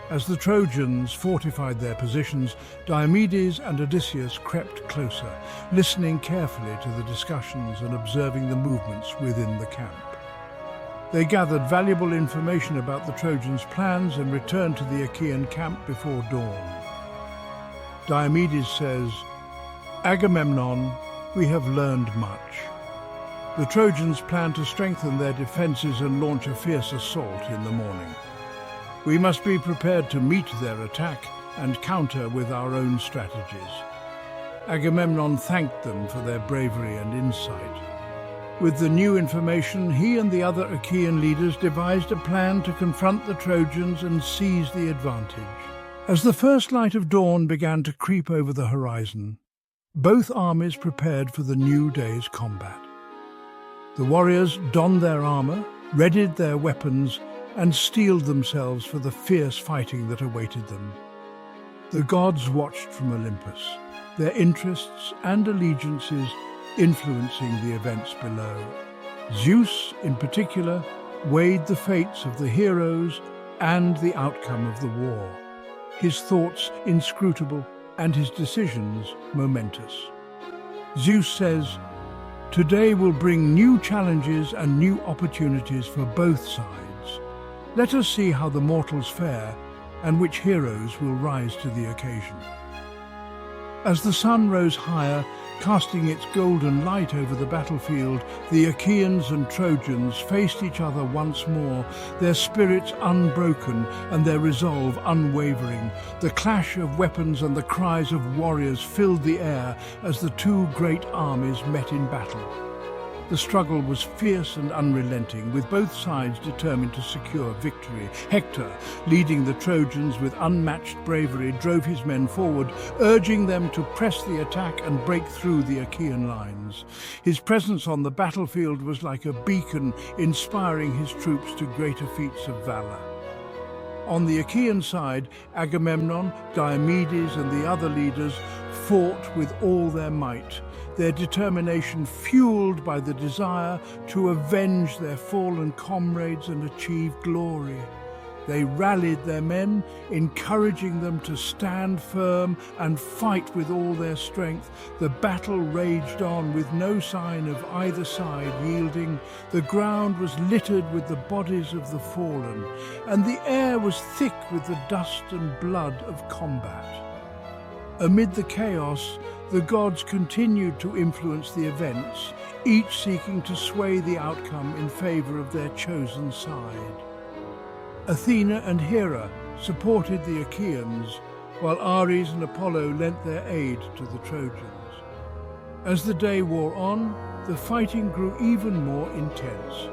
As the Trojans fortified their positions, Diomedes and Odysseus crept closer, listening carefully to the discussions and observing the movements within the camp. They gathered valuable information about the Trojans' plans and returned to the Achaean camp before dawn. Diomedes says, "Agamemnon, we have learned much. The Trojans plan to strengthen their defenses and launch a fierce assault in the morning. We must be prepared to meet their attack and counter with our own strategies." Agamemnon thanked them for their bravery and insight. With the new information, he and the other Achaean leaders devised a plan to confront the Trojans and seize the advantage. As the first light of dawn began to creep over the horizon, both armies prepared for the new day's combat. The warriors donned their armor, readied their weapons, and steeled themselves for the fierce fighting that awaited them. The gods watched from Olympus, their interests and allegiances influencing the events below. Zeus, in particular, weighed the fates of the heroes and the outcome of the war, his thoughts inscrutable and his decisions momentous. Zeus says, "Today will bring new challenges and new opportunities for both sides. Let us see how the mortals fare and which heroes will rise to the occasion." As the sun rose higher, casting its golden light over the battlefield, the Achaeans and Trojans faced each other once more, their spirits unbroken and their resolve unwavering. The clash of weapons and the cries of warriors filled the air as the two great armies met in battle. The struggle was fierce and unrelenting, with both sides determined to secure victory. Hector, leading the Trojans with unmatched bravery, drove his men forward, urging them to press the attack and break through the Achaean lines. His presence on the battlefield was like a beacon, inspiring his troops to greater feats of valor. On the Achaean side, Agamemnon, Diomedes, and the other leaders fought with all their might, their determination fueled by the desire to avenge their fallen comrades and achieve glory. They rallied their men, encouraging them to stand firm and fight with all their strength. The battle raged on with no sign of either side yielding. The ground was littered with the bodies of the fallen, and the air was thick with the dust and blood of combat. Amid the chaos, the gods continued to influence the events, each seeking to sway the outcome in favor of their chosen side. Athena and Hera supported the Achaeans, while Ares and Apollo lent their aid to the Trojans. As the day wore on, the fighting grew even more intense.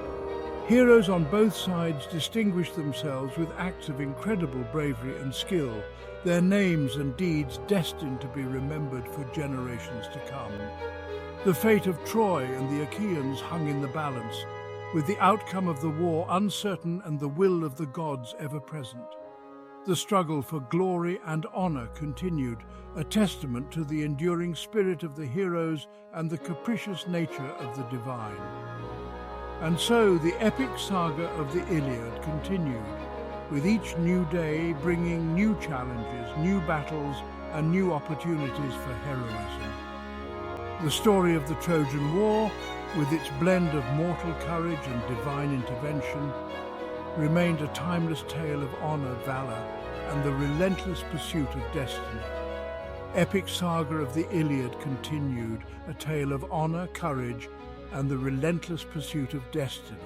Heroes on both sides distinguished themselves with acts of incredible bravery and skill, their names and deeds destined to be remembered for generations to come. The fate of Troy and the Achaeans hung in the balance, with the outcome of the war uncertain and the will of the gods ever present. The struggle for glory and honor continued, a testament to the enduring spirit of the heroes and the capricious nature of the divine. And so the epic saga of the Iliad continued, with each new day bringing new challenges, new battles, and new opportunities for heroism. The story of the Trojan War, with its blend of mortal courage and divine intervention, remained a timeless tale of honor, valor, and the relentless pursuit of destiny. Epic saga of the Iliad continued, a tale of honor, courage, and the relentless pursuit of destiny.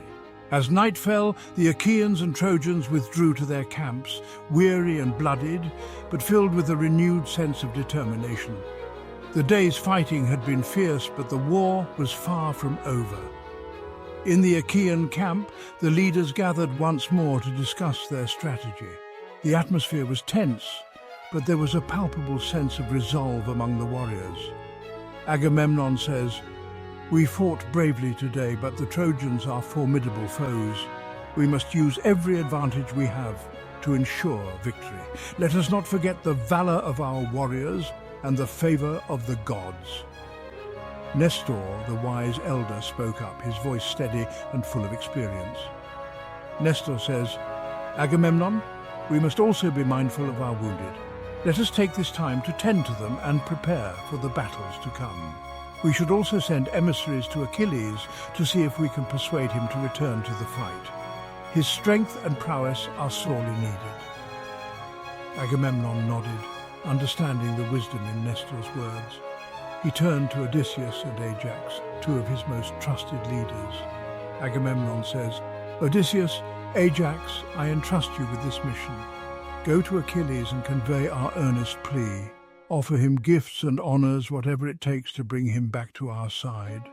As night fell, the Achaeans and Trojans withdrew to their camps, weary and bloodied, but filled with a renewed sense of determination. The day's fighting had been fierce, but the war was far from over. In the Achaean camp, the leaders gathered once more to discuss their strategy. The atmosphere was tense, but there was a palpable sense of resolve among the warriors. Agamemnon says, "We fought bravely today, but the Trojans are formidable foes. We must use every advantage we have to ensure victory. Let us not forget the valor of our warriors and the favor of the gods." Nestor, the wise elder, spoke up, his voice steady and full of experience. Nestor says, "Agamemnon, we must also be mindful of our wounded. Let us take this time to tend to them and prepare for the battles to come. We should also send emissaries to Achilles to see if we can persuade him to return to the fight. His strength and prowess are sorely needed." Agamemnon nodded, understanding the wisdom in Nestor's words. He turned to Odysseus and Ajax, two of his most trusted leaders. Agamemnon says, "Odysseus, Ajax, I entrust you with this mission. Go to Achilles and convey our earnest plea. Offer him gifts and honors, whatever it takes to bring him back to our side.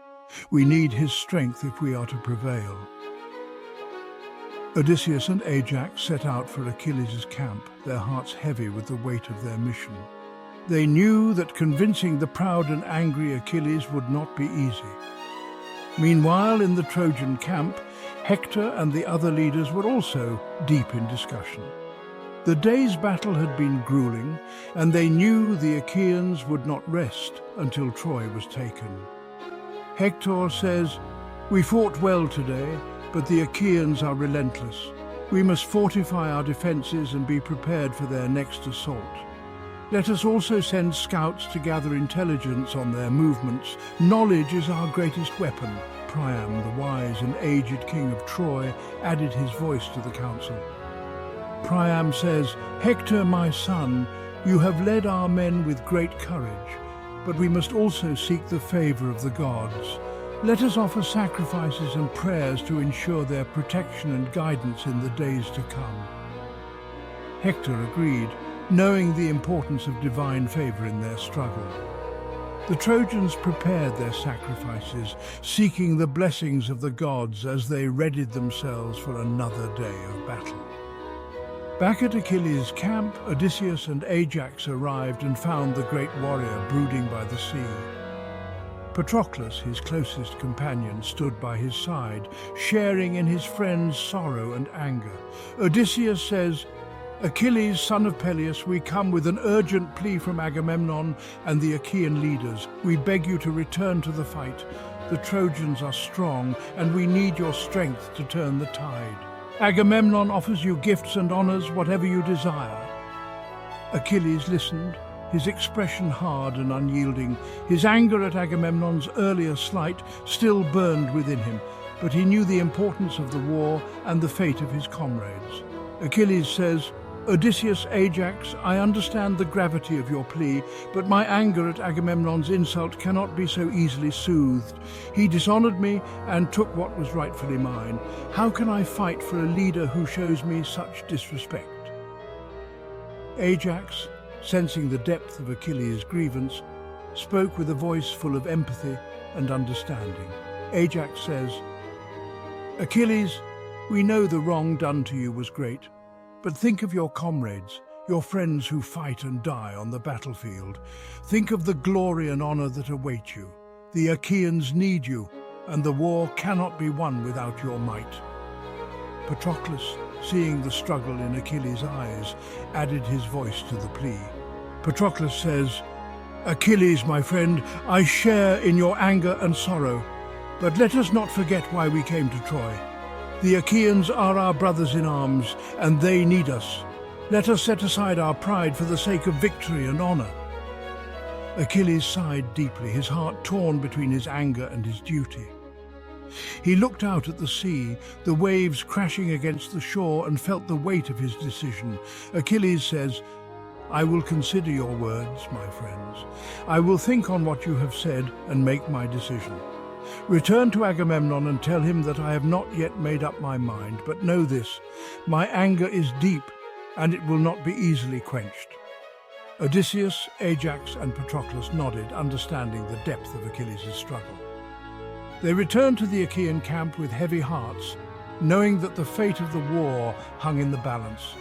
We need his strength if we are to prevail." Odysseus and Ajax set out for Achilles' camp, their hearts heavy with the weight of their mission. They knew that convincing the proud and angry Achilles would not be easy. Meanwhile, in the Trojan camp, Hector and the other leaders were also deep in discussion. The day's battle had been grueling, and they knew the Achaeans would not rest until Troy was taken. Hector says, "We fought well today, but the Achaeans are relentless. We must fortify our defenses and be prepared for their next assault. Let us also send scouts to gather intelligence on their movements. Knowledge is our greatest weapon." Priam, the wise and aged king of Troy, added his voice to the council. Priam says, "Hector, my son, you have led our men with great courage, but we must also seek the favor of the gods. Let us offer sacrifices and prayers to ensure their protection and guidance in the days to come." Hector agreed, knowing the importance of divine favor in their struggle. The Trojans prepared their sacrifices, seeking the blessings of the gods as they readied themselves for another day of battle. Back at Achilles' camp, Odysseus and Ajax arrived and found the great warrior brooding by the sea. Patroclus, his closest companion, stood by his side, sharing in his friend's sorrow and anger. Odysseus says, "Achilles, son of Peleus, we come with an urgent plea from Agamemnon and the Achaean leaders. We beg you to return to the fight. The Trojans are strong, and we need your strength to turn the tide. Agamemnon offers you gifts and honors, whatever you desire." Achilles listened, his expression hard and unyielding. His anger at Agamemnon's earlier slight still burned within him, but he knew the importance of the war and the fate of his comrades. Achilles says, "Odysseus, Ajax, I understand the gravity of your plea, but my anger at Agamemnon's insult cannot be so easily soothed. He dishonored me and took what was rightfully mine. How can I fight for a leader who shows me such disrespect?" Ajax, sensing the depth of Achilles' grievance, spoke with a voice full of empathy and understanding. Ajax says, "Achilles, we know the wrong done to you was great. But think of your comrades, your friends who fight and die on the battlefield. Think of the glory and honor that await you. The Achaeans need you, and the war cannot be won without your might." Patroclus, seeing the struggle in Achilles' eyes, added his voice to the plea. Patroclus says, "Achilles, my friend, I share in your anger and sorrow, but let us not forget why we came to Troy. The Achaeans are our brothers in arms, and they need us. Let us set aside our pride for the sake of victory and honor." Achilles sighed deeply, his heart torn between his anger and his duty. He looked out at the sea, the waves crashing against the shore, and felt the weight of his decision. Achilles says, "I will consider your words, my friends. I will think on what you have said and make my decision. Return to Agamemnon and tell him that I have not yet made up my mind, but know this, my anger is deep, and it will not be easily quenched." Odysseus, Ajax, and Patroclus nodded, understanding the depth of Achilles' struggle. They returned to the Achaean camp with heavy hearts, knowing that the fate of the war hung in the balance.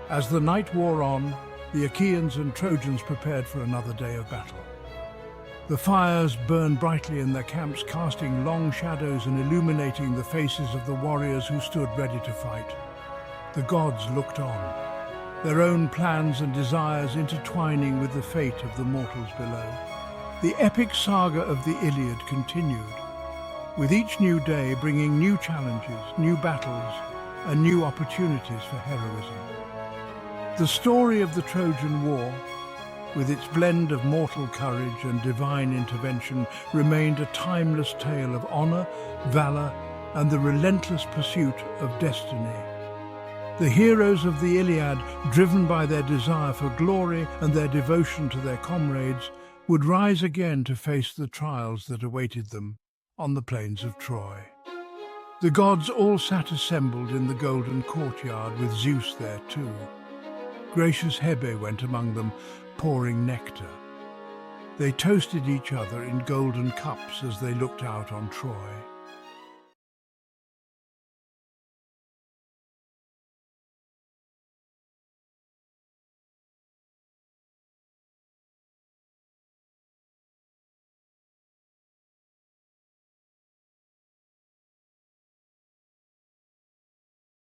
As the night wore on, the Achaeans and Trojans prepared for another day of battle. The fires burned brightly in their camps, casting long shadows and illuminating the faces of the warriors who stood ready to fight. The gods looked on, their own plans and desires intertwining with the fate of the mortals below. The epic saga of the Iliad continued, with each new day bringing new challenges, new battles, and new opportunities for heroism. The story of the Trojan War, with its blend of mortal courage and divine intervention, remained a timeless tale of honor, valor, and the relentless pursuit of destiny. The heroes of the Iliad, driven by their desire for glory and their devotion to their comrades, would rise again to face the trials that awaited them on the plains of Troy. The gods all sat assembled in the golden courtyard, with Zeus there too. Gracious Hebe went among them, pouring nectar. They toasted each other in golden cups as they looked out on Troy.